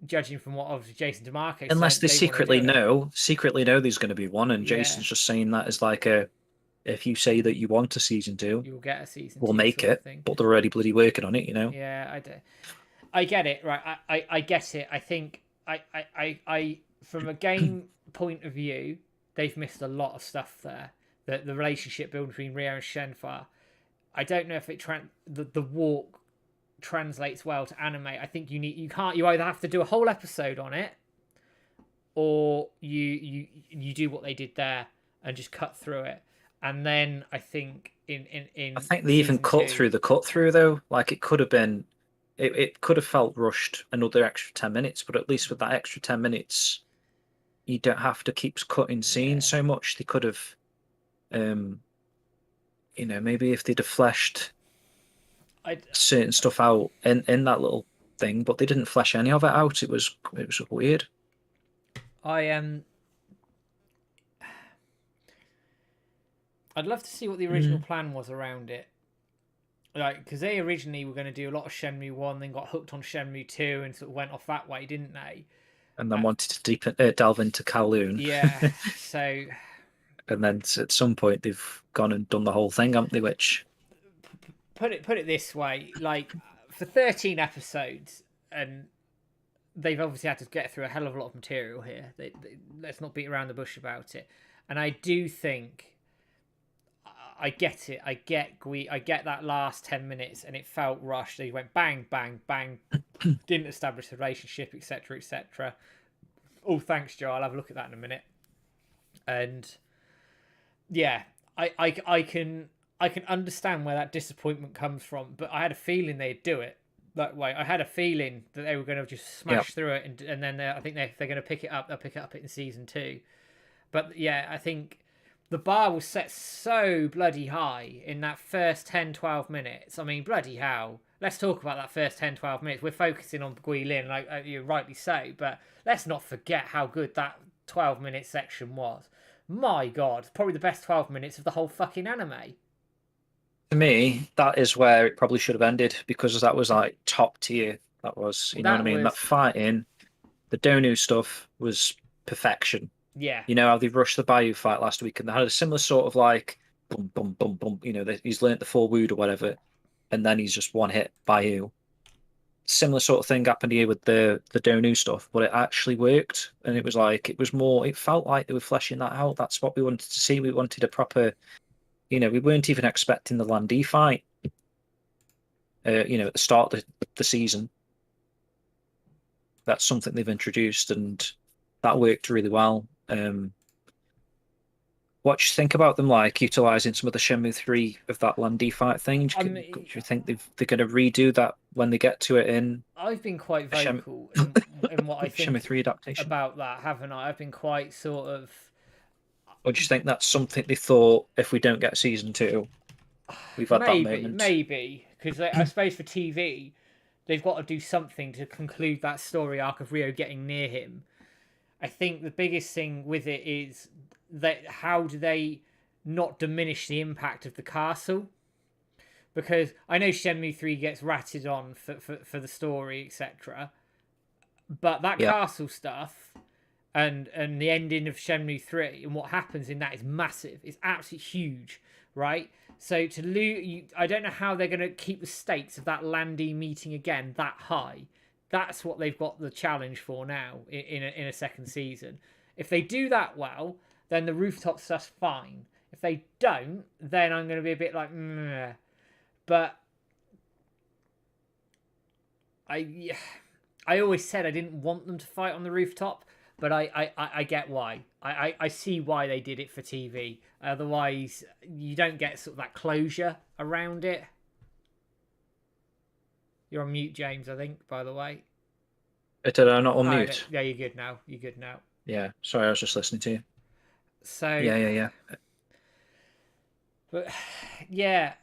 [SPEAKER 1] judging from what obviously Jason DeMarco
[SPEAKER 2] Unless
[SPEAKER 1] said,
[SPEAKER 2] they
[SPEAKER 1] they want to do it.
[SPEAKER 2] secretly know there's going to be one, and
[SPEAKER 1] Yeah,
[SPEAKER 2] Jason's just saying that as like a, if you say that you want a season 2,
[SPEAKER 1] you'll get a season
[SPEAKER 2] we'll
[SPEAKER 1] 2
[SPEAKER 2] make
[SPEAKER 1] sort of
[SPEAKER 2] it,
[SPEAKER 1] thing.
[SPEAKER 2] but they're already bloody working on it, you know?
[SPEAKER 1] Yeah, I get it, right? I get it. I think I from a game point of view, they've missed a lot of stuff there. The relationship built between Rio and Shenfa. I don't know if the walk translates well to anime. I think you either have to do a whole episode on it, or you do what they did there and just cut through it. And then I think
[SPEAKER 2] I
[SPEAKER 1] in
[SPEAKER 2] think they even
[SPEAKER 1] season
[SPEAKER 2] cut
[SPEAKER 1] 2,
[SPEAKER 2] through the cut through though. Like it could have been, it could have felt rushed another extra 10 minutes, but at least with that extra 10 minutes, you don't have to keep cutting scenes
[SPEAKER 1] yeah,
[SPEAKER 2] so much. They could have, um, maybe if they'd have fleshed
[SPEAKER 1] I
[SPEAKER 2] certain stuff out in that little thing, but they didn't flesh any of it out. It was weird.
[SPEAKER 1] I I'd love to see what the original
[SPEAKER 2] Mm.
[SPEAKER 1] plan was around it. Like, because they originally were going to do a lot of Shenmue 1, then got hooked on Shenmue 2 and sort of went off that way, didn't they?
[SPEAKER 2] And then
[SPEAKER 1] Uh,
[SPEAKER 2] wanted to delve into Kowloon,
[SPEAKER 1] yeah, so
[SPEAKER 2] and then at some point they've gone and done the whole thing, haven't they? Which,
[SPEAKER 1] put it this way, like for 13 episodes, and they've obviously had to get through a hell of a lot of material here. Let's not beat around the bush about it. And I do think I get it. I get that last 10 minutes, and it felt rushed. They went bang, bang, bang, didn't establish the relationship, etc., etc. Oh, thanks, Joe. I'll have a look at that in a minute. And yeah, I can understand where that disappointment comes from, but I had a feeling they'd do it that way. I had a feeling that they were going to just
[SPEAKER 2] yeah,
[SPEAKER 1] smash through it, and then I think they're going to pick it up. They'll pick it up in season 2. But yeah, I think the bar was set so bloody high in that first 10-12 minutes. I mean, bloody hell. Let's talk about that first 10-12 minutes. We're focusing on Guilin, like you're rightly so, but let's not forget how good that 12-minute section was. My God, probably the best 12 minutes of the whole fucking anime.
[SPEAKER 2] to me, that is where it probably should have ended because that was like top tier. That was, you know what I
[SPEAKER 1] That
[SPEAKER 2] mean? That
[SPEAKER 1] was,
[SPEAKER 2] fighting, the Donu stuff was perfection.
[SPEAKER 1] yeah,
[SPEAKER 2] You know how they rushed the Bayou fight last week, and they had a similar sort of like boom, boom, boom, boom. He's learnt the full wood or whatever, and then he's just one hit Bayou. Similar sort of thing happened here with the Donu stuff, but it actually worked, and it was like it was more. It felt like they were fleshing that out. That's what we wanted to see. We wanted a proper. We weren't even expecting the Landee fight. At the start of the season. That's something they've introduced, and that worked really well. What do you think about them like utilizing some of the Shenmue 3 of that Landee fight thing?
[SPEAKER 1] I
[SPEAKER 2] Do
[SPEAKER 1] mean,
[SPEAKER 2] you think they're going to redo that when they get to it in
[SPEAKER 1] I've been quite
[SPEAKER 2] a
[SPEAKER 1] vocal in what I
[SPEAKER 2] Shenmue
[SPEAKER 1] think
[SPEAKER 2] 3 adaptation?
[SPEAKER 1] about that, haven't I? I've been quite sort of
[SPEAKER 2] Or do you think that's something they thought if we don't get season 2, we've had that moment?
[SPEAKER 1] maybe because I suppose for TV they've got to do something to conclude that story arc of Rio getting near him. I think the biggest thing with it is that how do they not diminish the impact of the castle? Because I know Shenmue 3 gets ratted on for the story, etc. But that
[SPEAKER 2] Yeah,
[SPEAKER 1] castle stuff and the ending of Shenmue 3 and what happens in that is massive. It's absolutely huge, right? So to lose, I don't know how they're going to keep the stakes of that Landee meeting again that high. That's what they've got the challenge for now in a second season. If they do that well, then the rooftop stuff's fine. If they don't, then I'm going to be a bit like, meh. But I I always said I didn't want them to fight on the rooftop, but I get why. I see why they did it for TV. Otherwise, you don't get sort of that closure around it. You're on mute, James, I think, by the way.
[SPEAKER 2] did I not
[SPEAKER 1] Oh,
[SPEAKER 2] unmute?
[SPEAKER 1] yeah, you're good now. You're good now.
[SPEAKER 2] Yeah, sorry, I was just listening to you.
[SPEAKER 1] So,
[SPEAKER 2] Yeah.
[SPEAKER 1] but yeah,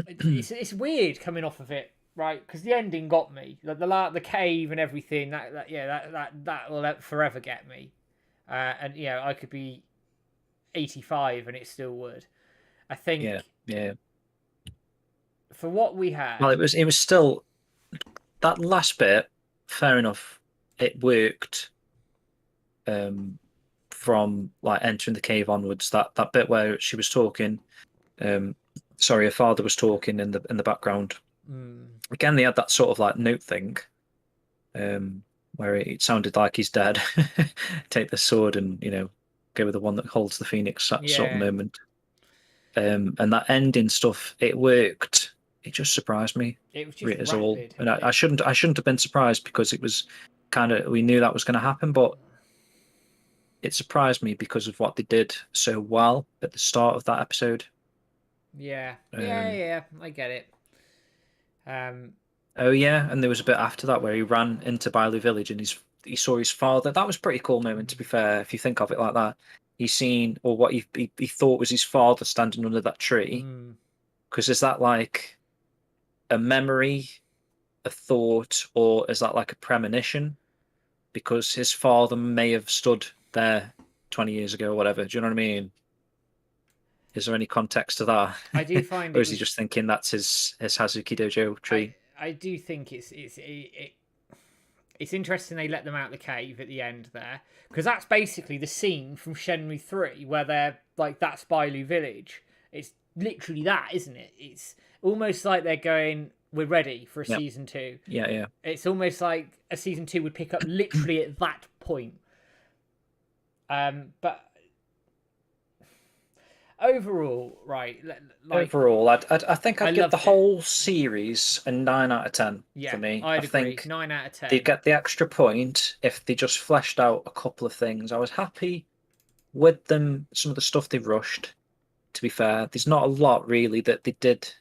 [SPEAKER 1] it's weird coming off of it, right? Because the ending got me. The cave and everything. That will forever get me. And I could be 85 and it still would. I think
[SPEAKER 2] Yeah.
[SPEAKER 1] for what we
[SPEAKER 2] Well,
[SPEAKER 1] had,
[SPEAKER 2] it was still that last bit, fair enough, it worked. From like entering the cave onwards, that bit where she was talking, um, sorry, her father was talking in the background.
[SPEAKER 1] Mm.
[SPEAKER 2] Again, they had that sort of like note thing, where it sounded like he's dead. Take the sword and go with the one that holds the phoenix. That sort of
[SPEAKER 1] Yeah,
[SPEAKER 2] moment. And that ending stuff, it worked. It just surprised me,
[SPEAKER 1] it was just
[SPEAKER 2] right as all.
[SPEAKER 1] rapid.
[SPEAKER 2] And I shouldn't have been surprised because it was kind of we knew that was going to happen, but it surprised me because of what they did so well at the start of that episode.
[SPEAKER 1] Yeah, yeah,
[SPEAKER 2] Um,
[SPEAKER 1] yeah. I get it. Um,
[SPEAKER 2] oh yeah, and there was a bit after that where he ran into Biley Village and he saw his father. That was a pretty cool moment, to be fair, if you think of it like that. He's seen, or what he thought was his father standing under that tree.
[SPEAKER 1] mm,
[SPEAKER 2] Because is that like a memory, a thought, or is that like a premonition? Because his father may have stood there 20 years ago or whatever. Do you know what I mean? Is there any context to that?
[SPEAKER 1] I do find
[SPEAKER 2] Or
[SPEAKER 1] it
[SPEAKER 2] is he just
[SPEAKER 1] was.
[SPEAKER 2] thinking that's his Hazuki Dojo
[SPEAKER 1] I
[SPEAKER 2] tree?
[SPEAKER 1] I do think it's interesting they let them out the cave at the end there, because that's basically the scene from Shenmue 3 where they're like, that's Bailu Village. It's literally that, isn't it? It's almost like they're going, we're ready for a
[SPEAKER 2] Yeah,
[SPEAKER 1] season 2.
[SPEAKER 2] yeah, yeah.
[SPEAKER 1] It's almost like a season 2 would pick up literally at that point. But overall, right, like,
[SPEAKER 2] Overall, I think
[SPEAKER 1] I
[SPEAKER 2] I'd give the
[SPEAKER 1] loved it.
[SPEAKER 2] whole series a 9 out of 10 for
[SPEAKER 1] Yeah,
[SPEAKER 2] me. I
[SPEAKER 1] I'd agree.
[SPEAKER 2] think
[SPEAKER 1] 9 out of
[SPEAKER 2] they'd
[SPEAKER 1] 10.
[SPEAKER 2] get the extra point if they just fleshed out a couple of things. I was happy with them, some of the stuff they rushed, to be fair. There's not a lot really that they did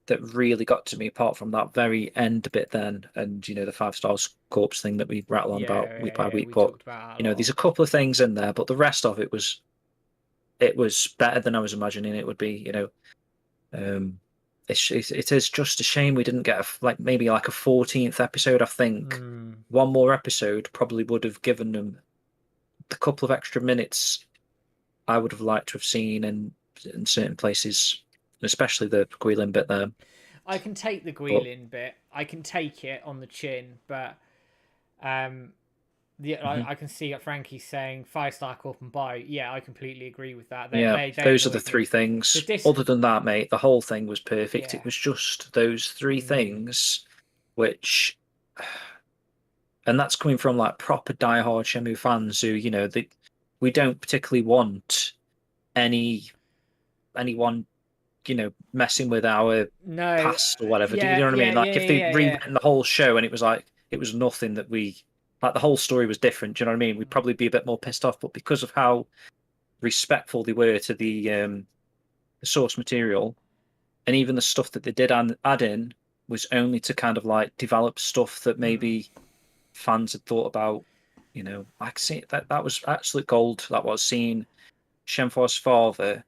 [SPEAKER 2] that really got to me apart from that very end bit then and the 5 stars corpse thing that we rattle on
[SPEAKER 1] Yeah,
[SPEAKER 2] about week
[SPEAKER 1] yeah,
[SPEAKER 2] by
[SPEAKER 1] yeah.
[SPEAKER 2] week.
[SPEAKER 1] We
[SPEAKER 2] But
[SPEAKER 1] talked about that a lot.
[SPEAKER 2] there's a couple of things in there, but the rest of it was better than I was imagining it would be. Um, it is just a shame we didn't get like maybe like a 14th episode. I think
[SPEAKER 1] Mm.
[SPEAKER 2] one more episode probably would have given them the couple of extra minutes I would have liked to have seen in certain places, especially the Guilin bit there.
[SPEAKER 1] I can take the
[SPEAKER 2] But
[SPEAKER 1] Guilin bit. I can take it on the chin, but um,
[SPEAKER 2] mhm.
[SPEAKER 1] I can see that Frankie's saying 5 star corp and buy. Yeah, I completely agree with that. They
[SPEAKER 2] Yeah,
[SPEAKER 1] they
[SPEAKER 2] those are the
[SPEAKER 1] annoyed
[SPEAKER 2] three
[SPEAKER 1] me. The
[SPEAKER 2] things.
[SPEAKER 1] disc,
[SPEAKER 2] Other than that, mate, the whole thing was perfect.
[SPEAKER 1] yeah,
[SPEAKER 2] It was just those three
[SPEAKER 1] mm,
[SPEAKER 2] things, which, and that's coming from like proper diehard Shenmue fans who, we don't particularly want any anyone, messing with our
[SPEAKER 1] no,
[SPEAKER 2] past or whatever. Do you
[SPEAKER 1] yeah,
[SPEAKER 2] know what I
[SPEAKER 1] yeah,
[SPEAKER 2] mean?
[SPEAKER 1] yeah,
[SPEAKER 2] Like if
[SPEAKER 1] yeah,
[SPEAKER 2] they'd
[SPEAKER 1] yeah, yeah.
[SPEAKER 2] rewritten the whole show and it was like it was nothing that like the whole story was different. Do you know what I mean? We'd probably be a bit more pissed off, but because of how respectful they were to the source material and even the stuff that they did add in was only to kind of like develop stuff that
[SPEAKER 1] Mm.
[SPEAKER 2] maybe fans had thought about. Like see that was absolute gold. That was seeing Shenhua's father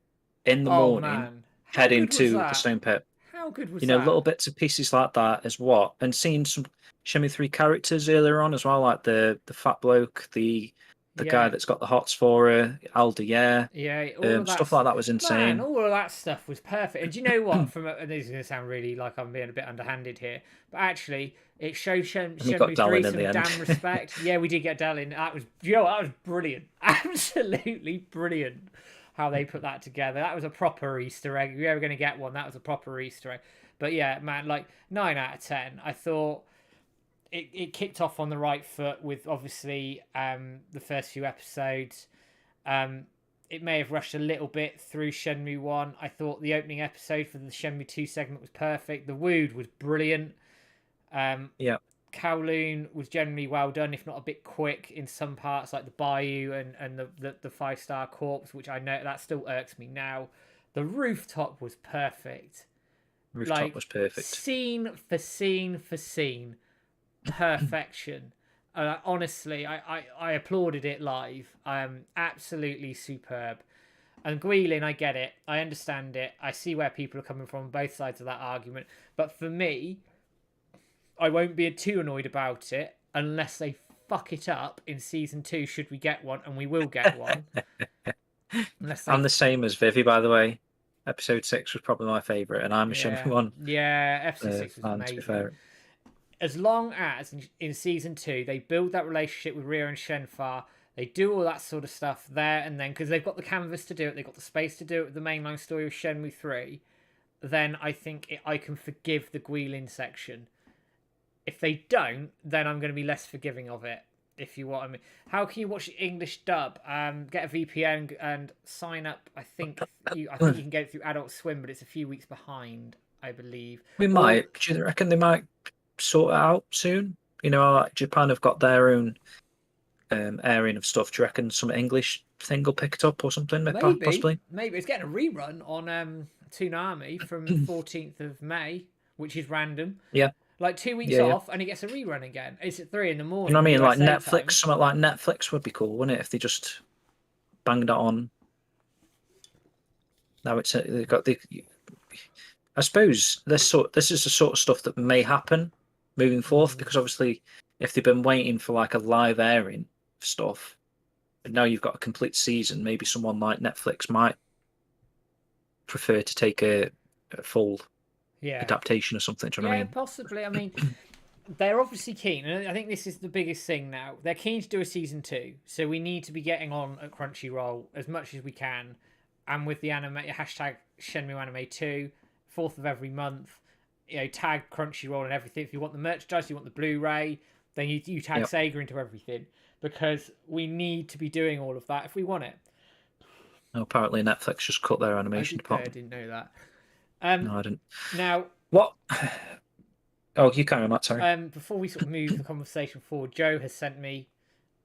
[SPEAKER 2] in the
[SPEAKER 1] Oh
[SPEAKER 2] morning
[SPEAKER 1] man, how
[SPEAKER 2] heading
[SPEAKER 1] good was
[SPEAKER 2] to the
[SPEAKER 1] that?
[SPEAKER 2] stone pit.
[SPEAKER 1] How good was that?
[SPEAKER 2] Little bits and pieces like that as what, and seeing some Shenmue 3 characters earlier on as well, like the fat bloke, the guy
[SPEAKER 1] Yeah,
[SPEAKER 2] that's got the hots for her, Alda, yeah,
[SPEAKER 1] yeah, all of
[SPEAKER 2] stuff
[SPEAKER 1] that,
[SPEAKER 2] like that was
[SPEAKER 1] man,
[SPEAKER 2] insane.
[SPEAKER 1] all of that stuff was perfect. And do you know what? And this is going to sound really like I'm being a bit underhanded here, but actually, it showed
[SPEAKER 2] And we got
[SPEAKER 1] Shenmue 3
[SPEAKER 2] Dallin in the
[SPEAKER 1] some
[SPEAKER 2] end.
[SPEAKER 1] damn respect. Yeah, we did get Dell in. That was, that was brilliant. Absolutely brilliant how they put that together. That was a proper Easter egg. If you're ever going to get one, that was a proper Easter egg. But yeah, man, like 9 out of 10. I thought it kicked off on the right foot with obviously the first few episodes. Um, it may have rushed a little bit through Shenmue 1. I thought the opening episode for the Shenmue 2 segment was perfect. The Wood was brilliant. Um,
[SPEAKER 2] Yeah,
[SPEAKER 1] Kowloon was generally well done, if not a bit quick in some parts, like the Bayou and the 5 star corpse, which I know that still irks me now. The rooftop was perfect.
[SPEAKER 2] rooftop
[SPEAKER 1] Like,
[SPEAKER 2] was perfect.
[SPEAKER 1] scene for scene for scene, perfection. Honestly, I applauded it live. Absolutely superb. And Guilin, I get it. I understand it. I see where people are coming from, both sides of that argument. But for me, I won't be too annoyed about it unless they fuck it up in season 2, should we get one, and we will get one. Unless they,
[SPEAKER 2] I'm the same as Vivi, by the way. Episode 6 was probably my favourite, and I'm a Shenmue
[SPEAKER 1] yeah,
[SPEAKER 2] 1
[SPEAKER 1] yeah. Episode 6 was
[SPEAKER 2] fan, to be
[SPEAKER 1] amazing.
[SPEAKER 2] fair.
[SPEAKER 1] as long as in season 2 they build that relationship with Rio and Shenfar, they do all that sort of stuff there and then, because they've got the canvas to do it, they've got the space to do it with the mainline story of Shenmue 3, then I think I can forgive the Guilin section. If they don't, then I'm going to be less forgiving of it, if you want. I mean, how can you watch the English dub? Get a VPN and sign up. I think you can get it through Adult Swim, but it's a few weeks behind, I believe.
[SPEAKER 2] We might. Do you reckon they might sort it out soon? You know, like Japan have got their own airing of stuff. Do you reckon some English thing will pick it up or something? Possibly.
[SPEAKER 1] Maybe it's getting a rerun on Toonami from 14th of May, which is random.
[SPEAKER 2] Yeah.
[SPEAKER 1] Like 2 weeks off, and it gets a rerun again. It's at 3 in the morning.
[SPEAKER 2] You know what I mean? Like
[SPEAKER 1] USA
[SPEAKER 2] Netflix,
[SPEAKER 1] time.
[SPEAKER 2] something like Netflix would be cool, wouldn't it? If they just banged it on. Now they've got the. I suppose this is the sort of stuff that may happen moving forth, because obviously, if they've been waiting for like a live airing of stuff, but now you've got a complete season, maybe someone like Netflix might prefer to take a full adaptation or something. Do you know what I mean?
[SPEAKER 1] Possibly. I mean, they're obviously keen, and I think this is the biggest thing now. They're keen to do a season 2, so we need to be getting on at Crunchyroll as much as we can, and with the anime hashtag Shenmue Anime 2, 4th of every month. You know, tag Crunchyroll and everything. If you want the merchandise, you want the Blu-ray, then you tag Sega into everything, because we need to be doing all of that if we want it.
[SPEAKER 2] No, apparently Netflix just cut their animation department.
[SPEAKER 1] I didn't know that.
[SPEAKER 2] No, I didn't.
[SPEAKER 1] Now,
[SPEAKER 2] what? Oh, you carry on, Matt. Sorry.
[SPEAKER 1] Before we sort of move the conversation forward, Joe has sent me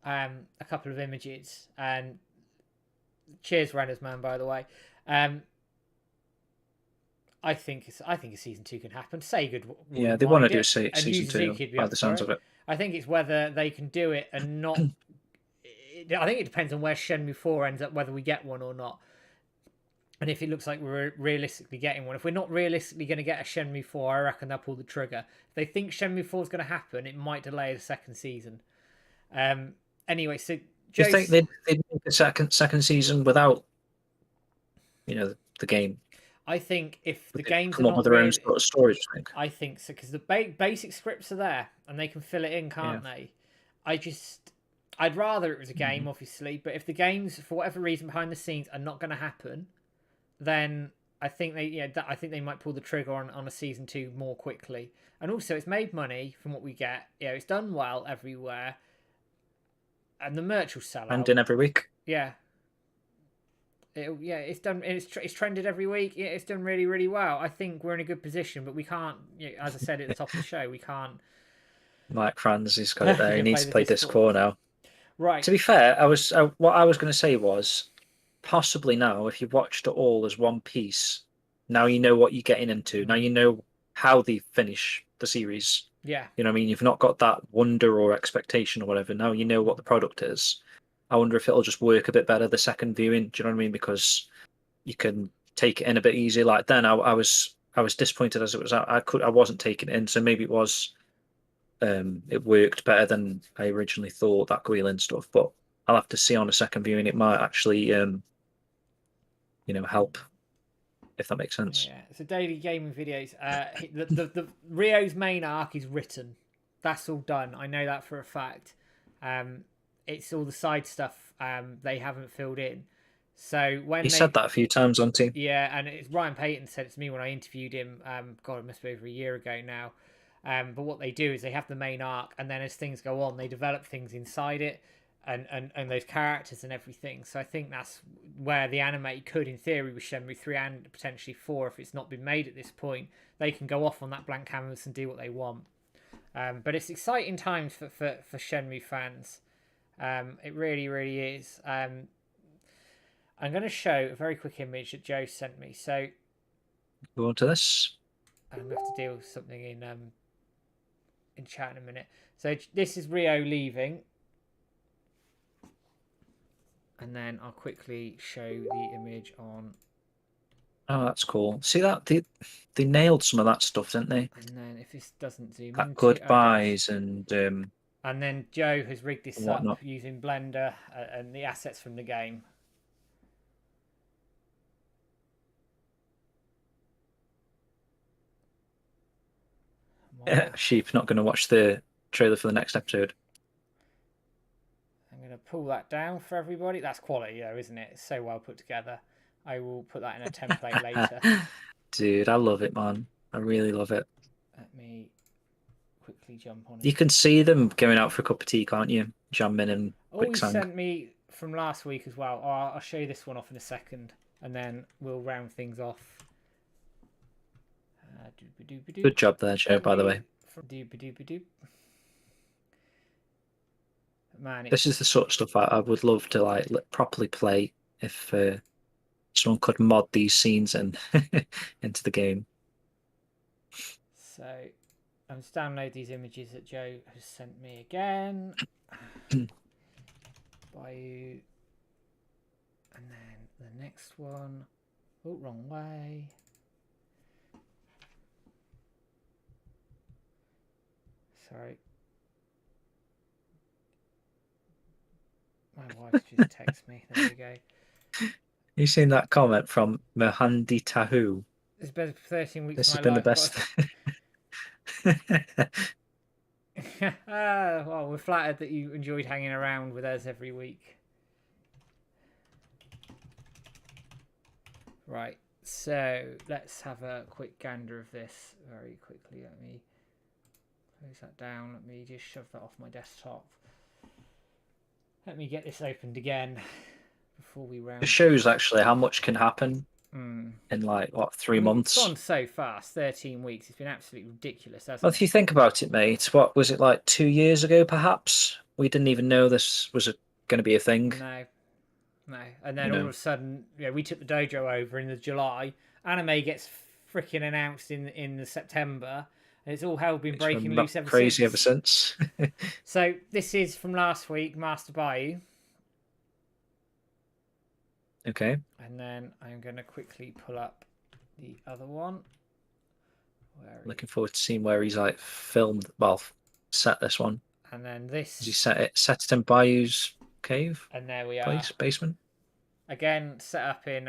[SPEAKER 1] a couple of images, and cheers, Randers man, by the way. I think a season 2 can happen. Sega
[SPEAKER 2] Yeah, they want to do season 2 by the sounds of it.
[SPEAKER 1] I think it's whether they can do it and not. I think it depends on where Shenmue 4 ends up, whether we get one or not. And if it looks like we're realistically getting one. If we're not realistically going to get a Shenmue 4, I reckon they'll pull the trigger. If they think Shenmue 4 is going to happen, it might delay the second season. Anyway, so
[SPEAKER 2] do you think they'd make a second season without, the game?
[SPEAKER 1] I think if the games
[SPEAKER 2] come up with their own sort of stories,
[SPEAKER 1] I think so, because the basic scripts are there and they can fill it in, can't they? I'd rather it was a game, obviously, but if the games, for whatever reason behind the scenes, are not going to happen, then I think they might pull the trigger on a season 2 more quickly. And also, it's made money from what we get. It's done well everywhere, and the merch will sell out.
[SPEAKER 2] And in every week.
[SPEAKER 1] Yeah. It's done. It's trended every week. It's done really, really well. I think we're in a good position, but we can't. As I said at the top of the show, we can't.
[SPEAKER 2] Mike Franz, he's got it there. He needs to play Discord now.
[SPEAKER 1] Right.
[SPEAKER 2] To be fair, what I was going to say was, possibly now, if you watched it all as one piece, now you know what you're getting into. Now you know how they finish the series.
[SPEAKER 1] Yeah.
[SPEAKER 2] You know what I mean? You've not got that wonder or expectation or whatever. Now you know what the product is. I wonder if it'll just work a bit better the second viewing. Do you know what I mean? Because you can take it in a bit easier. Like then, I was disappointed as it was. I wasn't taking it in, so maybe it was. It worked better than I originally thought, that Guilin stuff. But I'll have to see on a second viewing. It might actually, help, if that makes sense.
[SPEAKER 1] Yeah, it's a daily gaming videos. The Rio's main arc is written. That's all done. I know that for a fact. It's all the side stuff they haven't filled in. So when
[SPEAKER 2] he said that a few times on Team.
[SPEAKER 1] Yeah, and it's Ryan Payton said it to me when I interviewed him. God, it must be over a year ago now. But what they do is they have the main arc, and then as things go on, they develop things inside it, and those characters and everything. So I think that's where the anime could, in theory, with Shenmue 3 and potentially 4, if it's not been made at this point, they can go off on that blank canvas and do what they want. But it's exciting times for Shenmue fans. It really, really is. I'm going to show a very quick image that Joe sent me. So
[SPEAKER 2] go on to this.
[SPEAKER 1] I'm going to have to deal with something in chat in a minute. So this is Rio leaving, and then I'll quickly show the image on.
[SPEAKER 2] Oh, that's cool. See that they nailed some of that stuff, didn't they?
[SPEAKER 1] And then if this doesn't zoom
[SPEAKER 2] that
[SPEAKER 1] in,
[SPEAKER 2] goodbyes and
[SPEAKER 1] then Joe has rigged this
[SPEAKER 2] whatnot.
[SPEAKER 1] up using Blender and the assets from the game.
[SPEAKER 2] Sheep not going to watch the trailer for the next episode.
[SPEAKER 1] I'm going to pull that down for everybody. That's quality, though, isn't it? It's so well put together. I will put that in a template later.
[SPEAKER 2] Dude, I love it, man. I really love it.
[SPEAKER 1] Let me quickly jump on
[SPEAKER 2] You
[SPEAKER 1] it.
[SPEAKER 2] can see them going out for a cup of tea, can't you? Jamming and
[SPEAKER 1] Oh,
[SPEAKER 2] quick
[SPEAKER 1] you
[SPEAKER 2] sang.
[SPEAKER 1] sent me from last week as well. Oh, I'll show you this one off in a second, and then we'll round things off.
[SPEAKER 2] Good job there, Joe, by the way.
[SPEAKER 1] Man,
[SPEAKER 2] This is the sort of stuff I would love to like properly play if someone could mod these scenes and into the game.
[SPEAKER 1] So I'm just download these images that Joe has sent me again. Bayou. And then the next one. Oh, wrong way. Sorry. My wife just texted me. There we go.
[SPEAKER 2] You seen that comment from Mahandi Tahu?
[SPEAKER 1] It's been 13 weeks.
[SPEAKER 2] This has
[SPEAKER 1] of
[SPEAKER 2] been
[SPEAKER 1] my
[SPEAKER 2] the
[SPEAKER 1] life,
[SPEAKER 2] best.
[SPEAKER 1] Well, we're flattered that you enjoyed hanging around with us every week. Right, so let's have a quick gander of this very quickly. Let me close that down. Let me just shove that off my desktop. Let me get this opened again before we round.
[SPEAKER 2] It shows actually how much can happen in like what 3 months.
[SPEAKER 1] It's gone so fast. 13 weeks. It's been absolutely ridiculous, hasn't
[SPEAKER 2] Well,
[SPEAKER 1] it?
[SPEAKER 2] if you think about it, mate, what was it like 2 years ago? Perhaps we didn't even know this was going to be a thing.
[SPEAKER 1] No. And then all of a sudden, we took the dojo over in the July. Anime gets freaking announced in the September. And it's all hell been breaking loose ever
[SPEAKER 2] crazy
[SPEAKER 1] since.
[SPEAKER 2] ever since.
[SPEAKER 1] So this is from last week, Master Bayou.
[SPEAKER 2] Okay.
[SPEAKER 1] And then I'm going to quickly pull up the other one.
[SPEAKER 2] Looking forward to seeing where he's like filmed, well, set this one.
[SPEAKER 1] And then this.
[SPEAKER 2] Has he set it in Bayou's cave?
[SPEAKER 1] And there we
[SPEAKER 2] are. Basement.
[SPEAKER 1] Again, set up in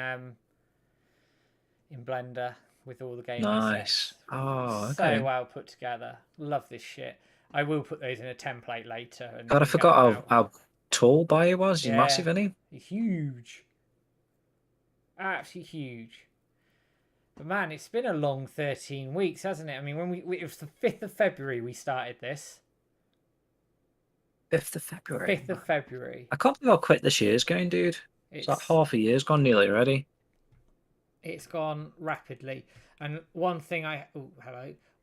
[SPEAKER 1] Blender with all the game
[SPEAKER 2] assets. Oh, okay.
[SPEAKER 1] So well put together. Love this shit. I will put those in a template later. And
[SPEAKER 2] God, I forgot how tall Bayou was. He's massive, isn't he?
[SPEAKER 1] He's huge. Absolutely huge. But man, it's been a long 13 weeks, hasn't it? I mean, when it was the 5th of February we started this.
[SPEAKER 2] 5th of February.
[SPEAKER 1] 5th of February.
[SPEAKER 2] I can't believe how quick this year's going, dude. It's like half a year's gone nearly already.
[SPEAKER 1] It's gone rapidly. And one thing I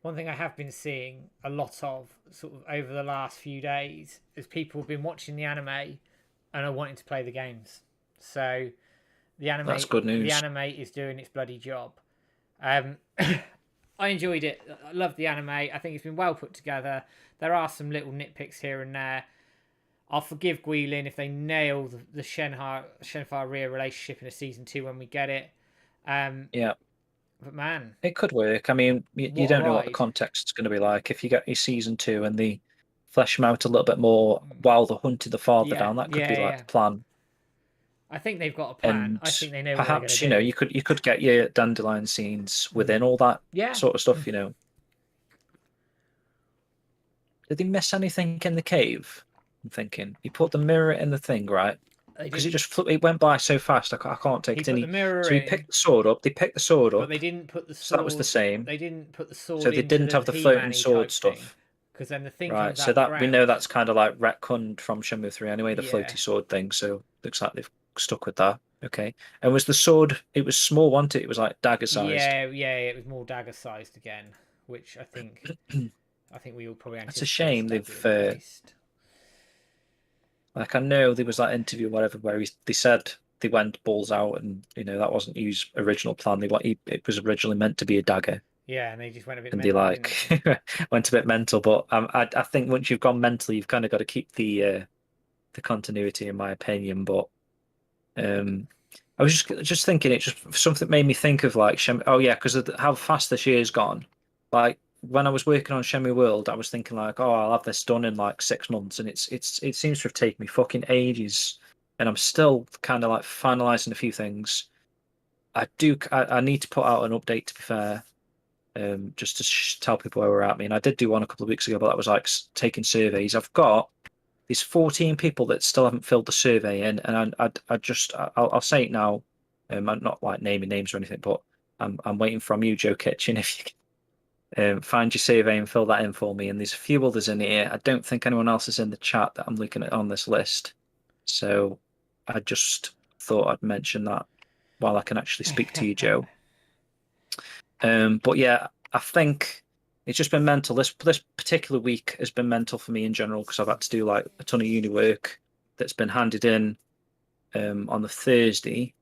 [SPEAKER 1] have been seeing a lot of sort of over the last few days is people have been watching the anime and are wanting to play the games. So the anime,
[SPEAKER 2] that's good news.
[SPEAKER 1] The anime is doing its bloody job. I enjoyed it. I love the anime. I think it's been well put together. There are some little nitpicks here and there. I'll forgive Guilin if they nail the Shenhua Rhea relationship in a season 2 when we get it.
[SPEAKER 2] Yeah.
[SPEAKER 1] But man,
[SPEAKER 2] it could work. I mean, you don't know what the context is going to be like. If you get your season 2 and they flesh them out a little bit more while they're hunting the father down, that could be like the plan.
[SPEAKER 1] I think they've got a plan.
[SPEAKER 2] And
[SPEAKER 1] I think they know.
[SPEAKER 2] Perhaps what they're gonna do. you could get your dandelion scenes within all that sort of stuff. Did they miss anything in the cave? I'm thinking he put the mirror in the thing, right? Because it went by so fast. I can't take it in. So he picked the sword up. They picked the sword up.
[SPEAKER 1] But they didn't put the sword.
[SPEAKER 2] So that was the same.
[SPEAKER 1] They didn't put the sword.
[SPEAKER 2] So they didn't have the floating sword stuff.
[SPEAKER 1] Because then the thing
[SPEAKER 2] right. So that we know that's kind of like retconned from Shenmue 3 anyway. The floaty sword thing. So looks like they've stuck with that. Okay. And was the sword? It was small, wasn't it? It was like dagger sized.
[SPEAKER 1] Yeah. It was more dagger sized again, which I think we all probably.
[SPEAKER 2] It's a shame they've. Like I know there was that interview, or whatever, where they said they went balls out, and that wasn't his original plan. It was originally meant to be a dagger.
[SPEAKER 1] Yeah, and they just went a bit.
[SPEAKER 2] And mental, they went a bit mental, but I think once you've gone mental, you've kind of got to keep the continuity, in my opinion. But I was just thinking, it just something made me think of like because of how fast this year's gone. Like when I was working on Shenmue World, I was thinking like, I'll have this done in like 6 months, and it seems to have taken me fucking ages, and I'm still kind of like finalizing a few things. I need to put out an update, to be fair, just to tell people where we're at. I mean, I did do one a couple of weeks ago, but that was like taking surveys. I've got these 14 people that still haven't filled the survey in, and I'll say it now. I'm not like naming names or anything, but I'm waiting from you, Joe Kitchen, if you can find your survey and fill that in for me. And there's a few others in here. I don't think anyone else is in the chat that I'm looking at on this list. So I just thought I'd mention that while I can actually speak to you, Joe. But yeah, I think it's just been mental. This particular week has been mental for me in general because I've had to do like a ton of uni work that's been handed in on the Thursday.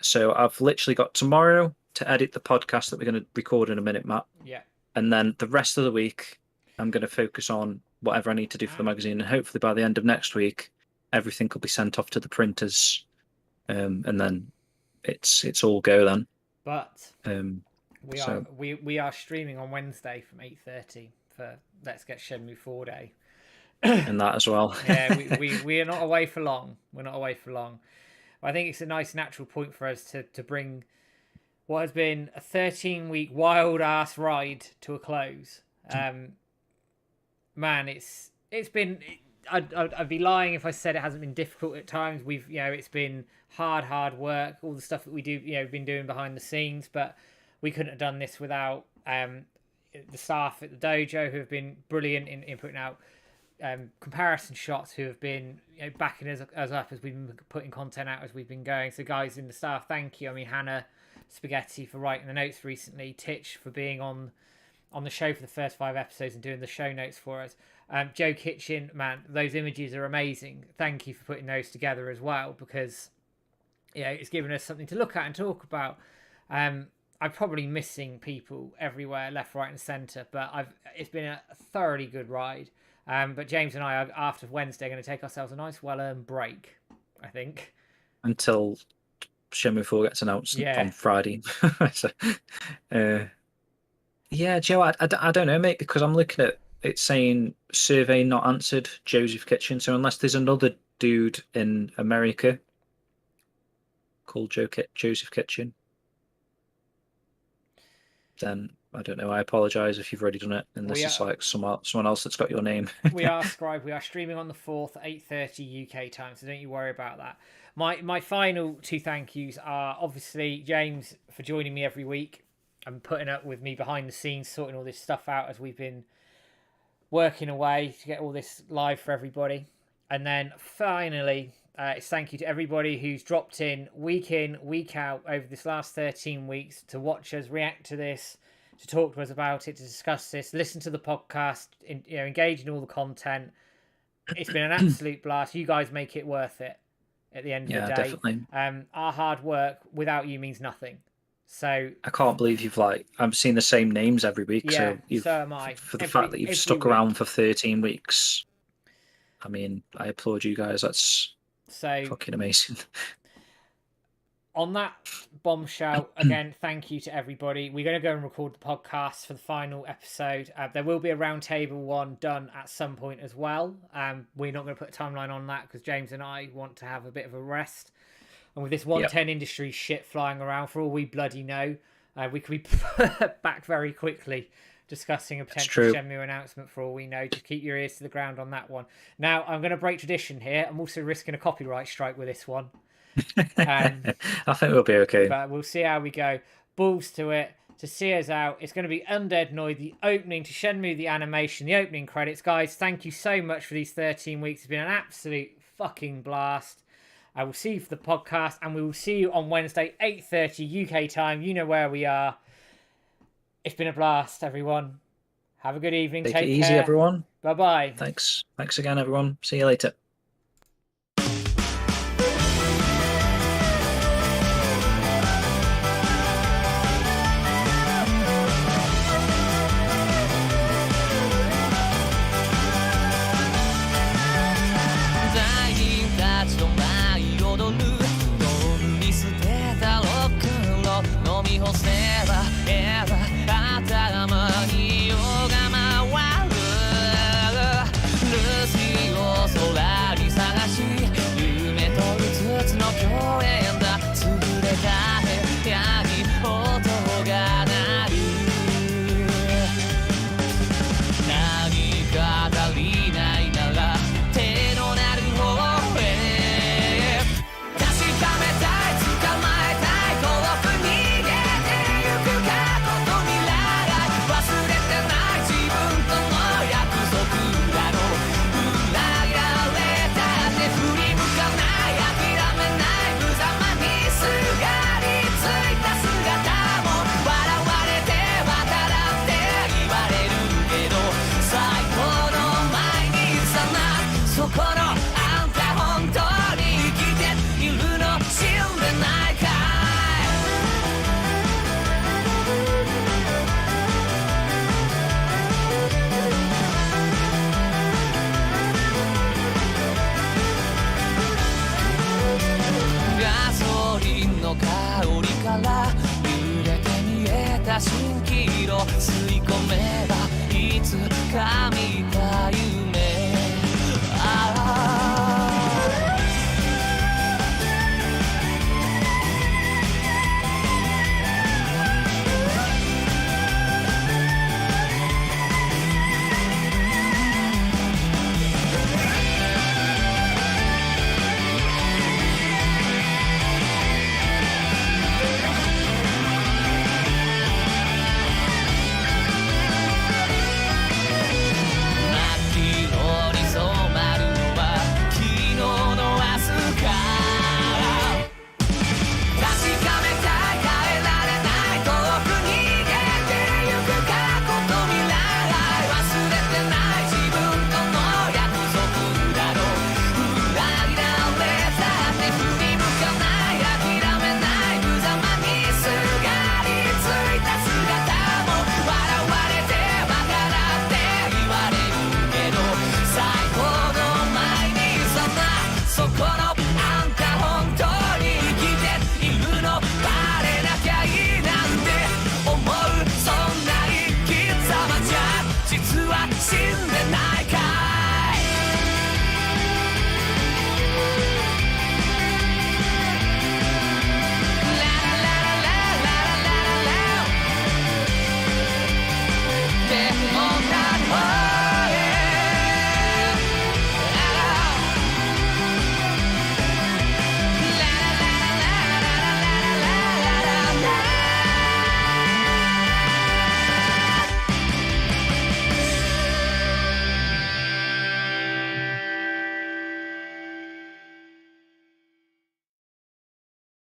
[SPEAKER 2] So I've literally got tomorrow to edit the podcast that we're going to record in a minute, Matt.
[SPEAKER 1] Yeah.
[SPEAKER 2] And then the rest of the week, I'm going to focus on whatever I need to do for the magazine. And hopefully by the end of next week, everything will be sent off to the printers. And then it's all go then.
[SPEAKER 1] But we are streaming on Wednesday from 8:30 for Let's Get Shenmue 4 Day.
[SPEAKER 2] And that as well.
[SPEAKER 1] Yeah, we are not away for long. We're not away for long. I think it's a nice natural point for us to bring what has been a 13-week wild ass ride to a close. Man, it's been. I'd be lying if I said it hasn't been difficult at times. It's been hard work. All the stuff that we do, been doing behind the scenes, but we couldn't have done this without the staff at the dojo who have been brilliant in putting out comparison shots, who have been backing us up as we've been putting content out as we've been going. So guys in the staff, thank you. I mean, Hannah Spaghetti for writing the notes recently, Titch for being on the show for the first 5 episodes and doing the show notes for us. Joe Kitchen, man, those images are amazing. Thank you for putting those together as well, because it's given us something to look at and talk about. I'm probably missing people everywhere, left, right, and centre, but it's been a thoroughly good ride. But James and I are, after Wednesday, going to take ourselves a nice, well-earned break, I think.
[SPEAKER 2] Until Shenmue 4 gets announced on Friday. So, yeah, Joe, I don't know, mate, because I'm looking at it saying survey not answered, Joseph Kitchen. So unless there's another dude in America called Joseph Kitchen, then I don't know. I apologise if you've already done it, and this is like someone else that's got your name.
[SPEAKER 1] We are Scribe. We are streaming on the 4th, 8:30 UK time, so don't you worry about that. My final 2 thank yous are obviously James for joining me every week and putting up with me behind the scenes, sorting all this stuff out as we've been working away to get all this live for everybody. And then finally, it's thank you to everybody who's dropped in, week out over this last 13 weeks to watch us react to this, to talk to us about it, to discuss this, listen to the podcast, engage in all the content. It's been an absolute blast. You guys make it worth it at the end of the day.
[SPEAKER 2] Definitely.
[SPEAKER 1] Our hard work without you means nothing. So
[SPEAKER 2] I can't believe I'm seeing the same names every week.
[SPEAKER 1] Yeah,
[SPEAKER 2] so
[SPEAKER 1] am I.
[SPEAKER 2] For the fact that you've stuck around for 13 weeks, I mean, I applaud you guys. That's fucking amazing.
[SPEAKER 1] On that bombshell, again, thank you to everybody. We're going to go and record the podcast for the final episode. There will be a roundtable one done at some point as well. We're not going to put a timeline on that because James and I want to have a bit of a rest. And with this 110 industry shit flying around, for all we bloody know, we could be back very quickly discussing a potential Shenmue announcement for all we know. Just keep your ears to the ground on that one. Now, I'm going to break tradition here. I'm also risking a copyright strike with this one.
[SPEAKER 2] I think we'll be okay.
[SPEAKER 1] But we'll see how we go. Balls to it. To see us out, it's going to be Undead Noid, the opening to Shenmue, the animation, the opening credits. Guys, thank you so much for these 13 weeks. It's been an absolute fucking blast. I will see you for the podcast, and we will see you on Wednesday, 8:30 UK time. You know where we are. It's been a blast, everyone. Have a good evening.
[SPEAKER 2] Take it easy, everyone.
[SPEAKER 1] Bye-bye.
[SPEAKER 2] Thanks again, everyone. See you later.
[SPEAKER 3] Solar か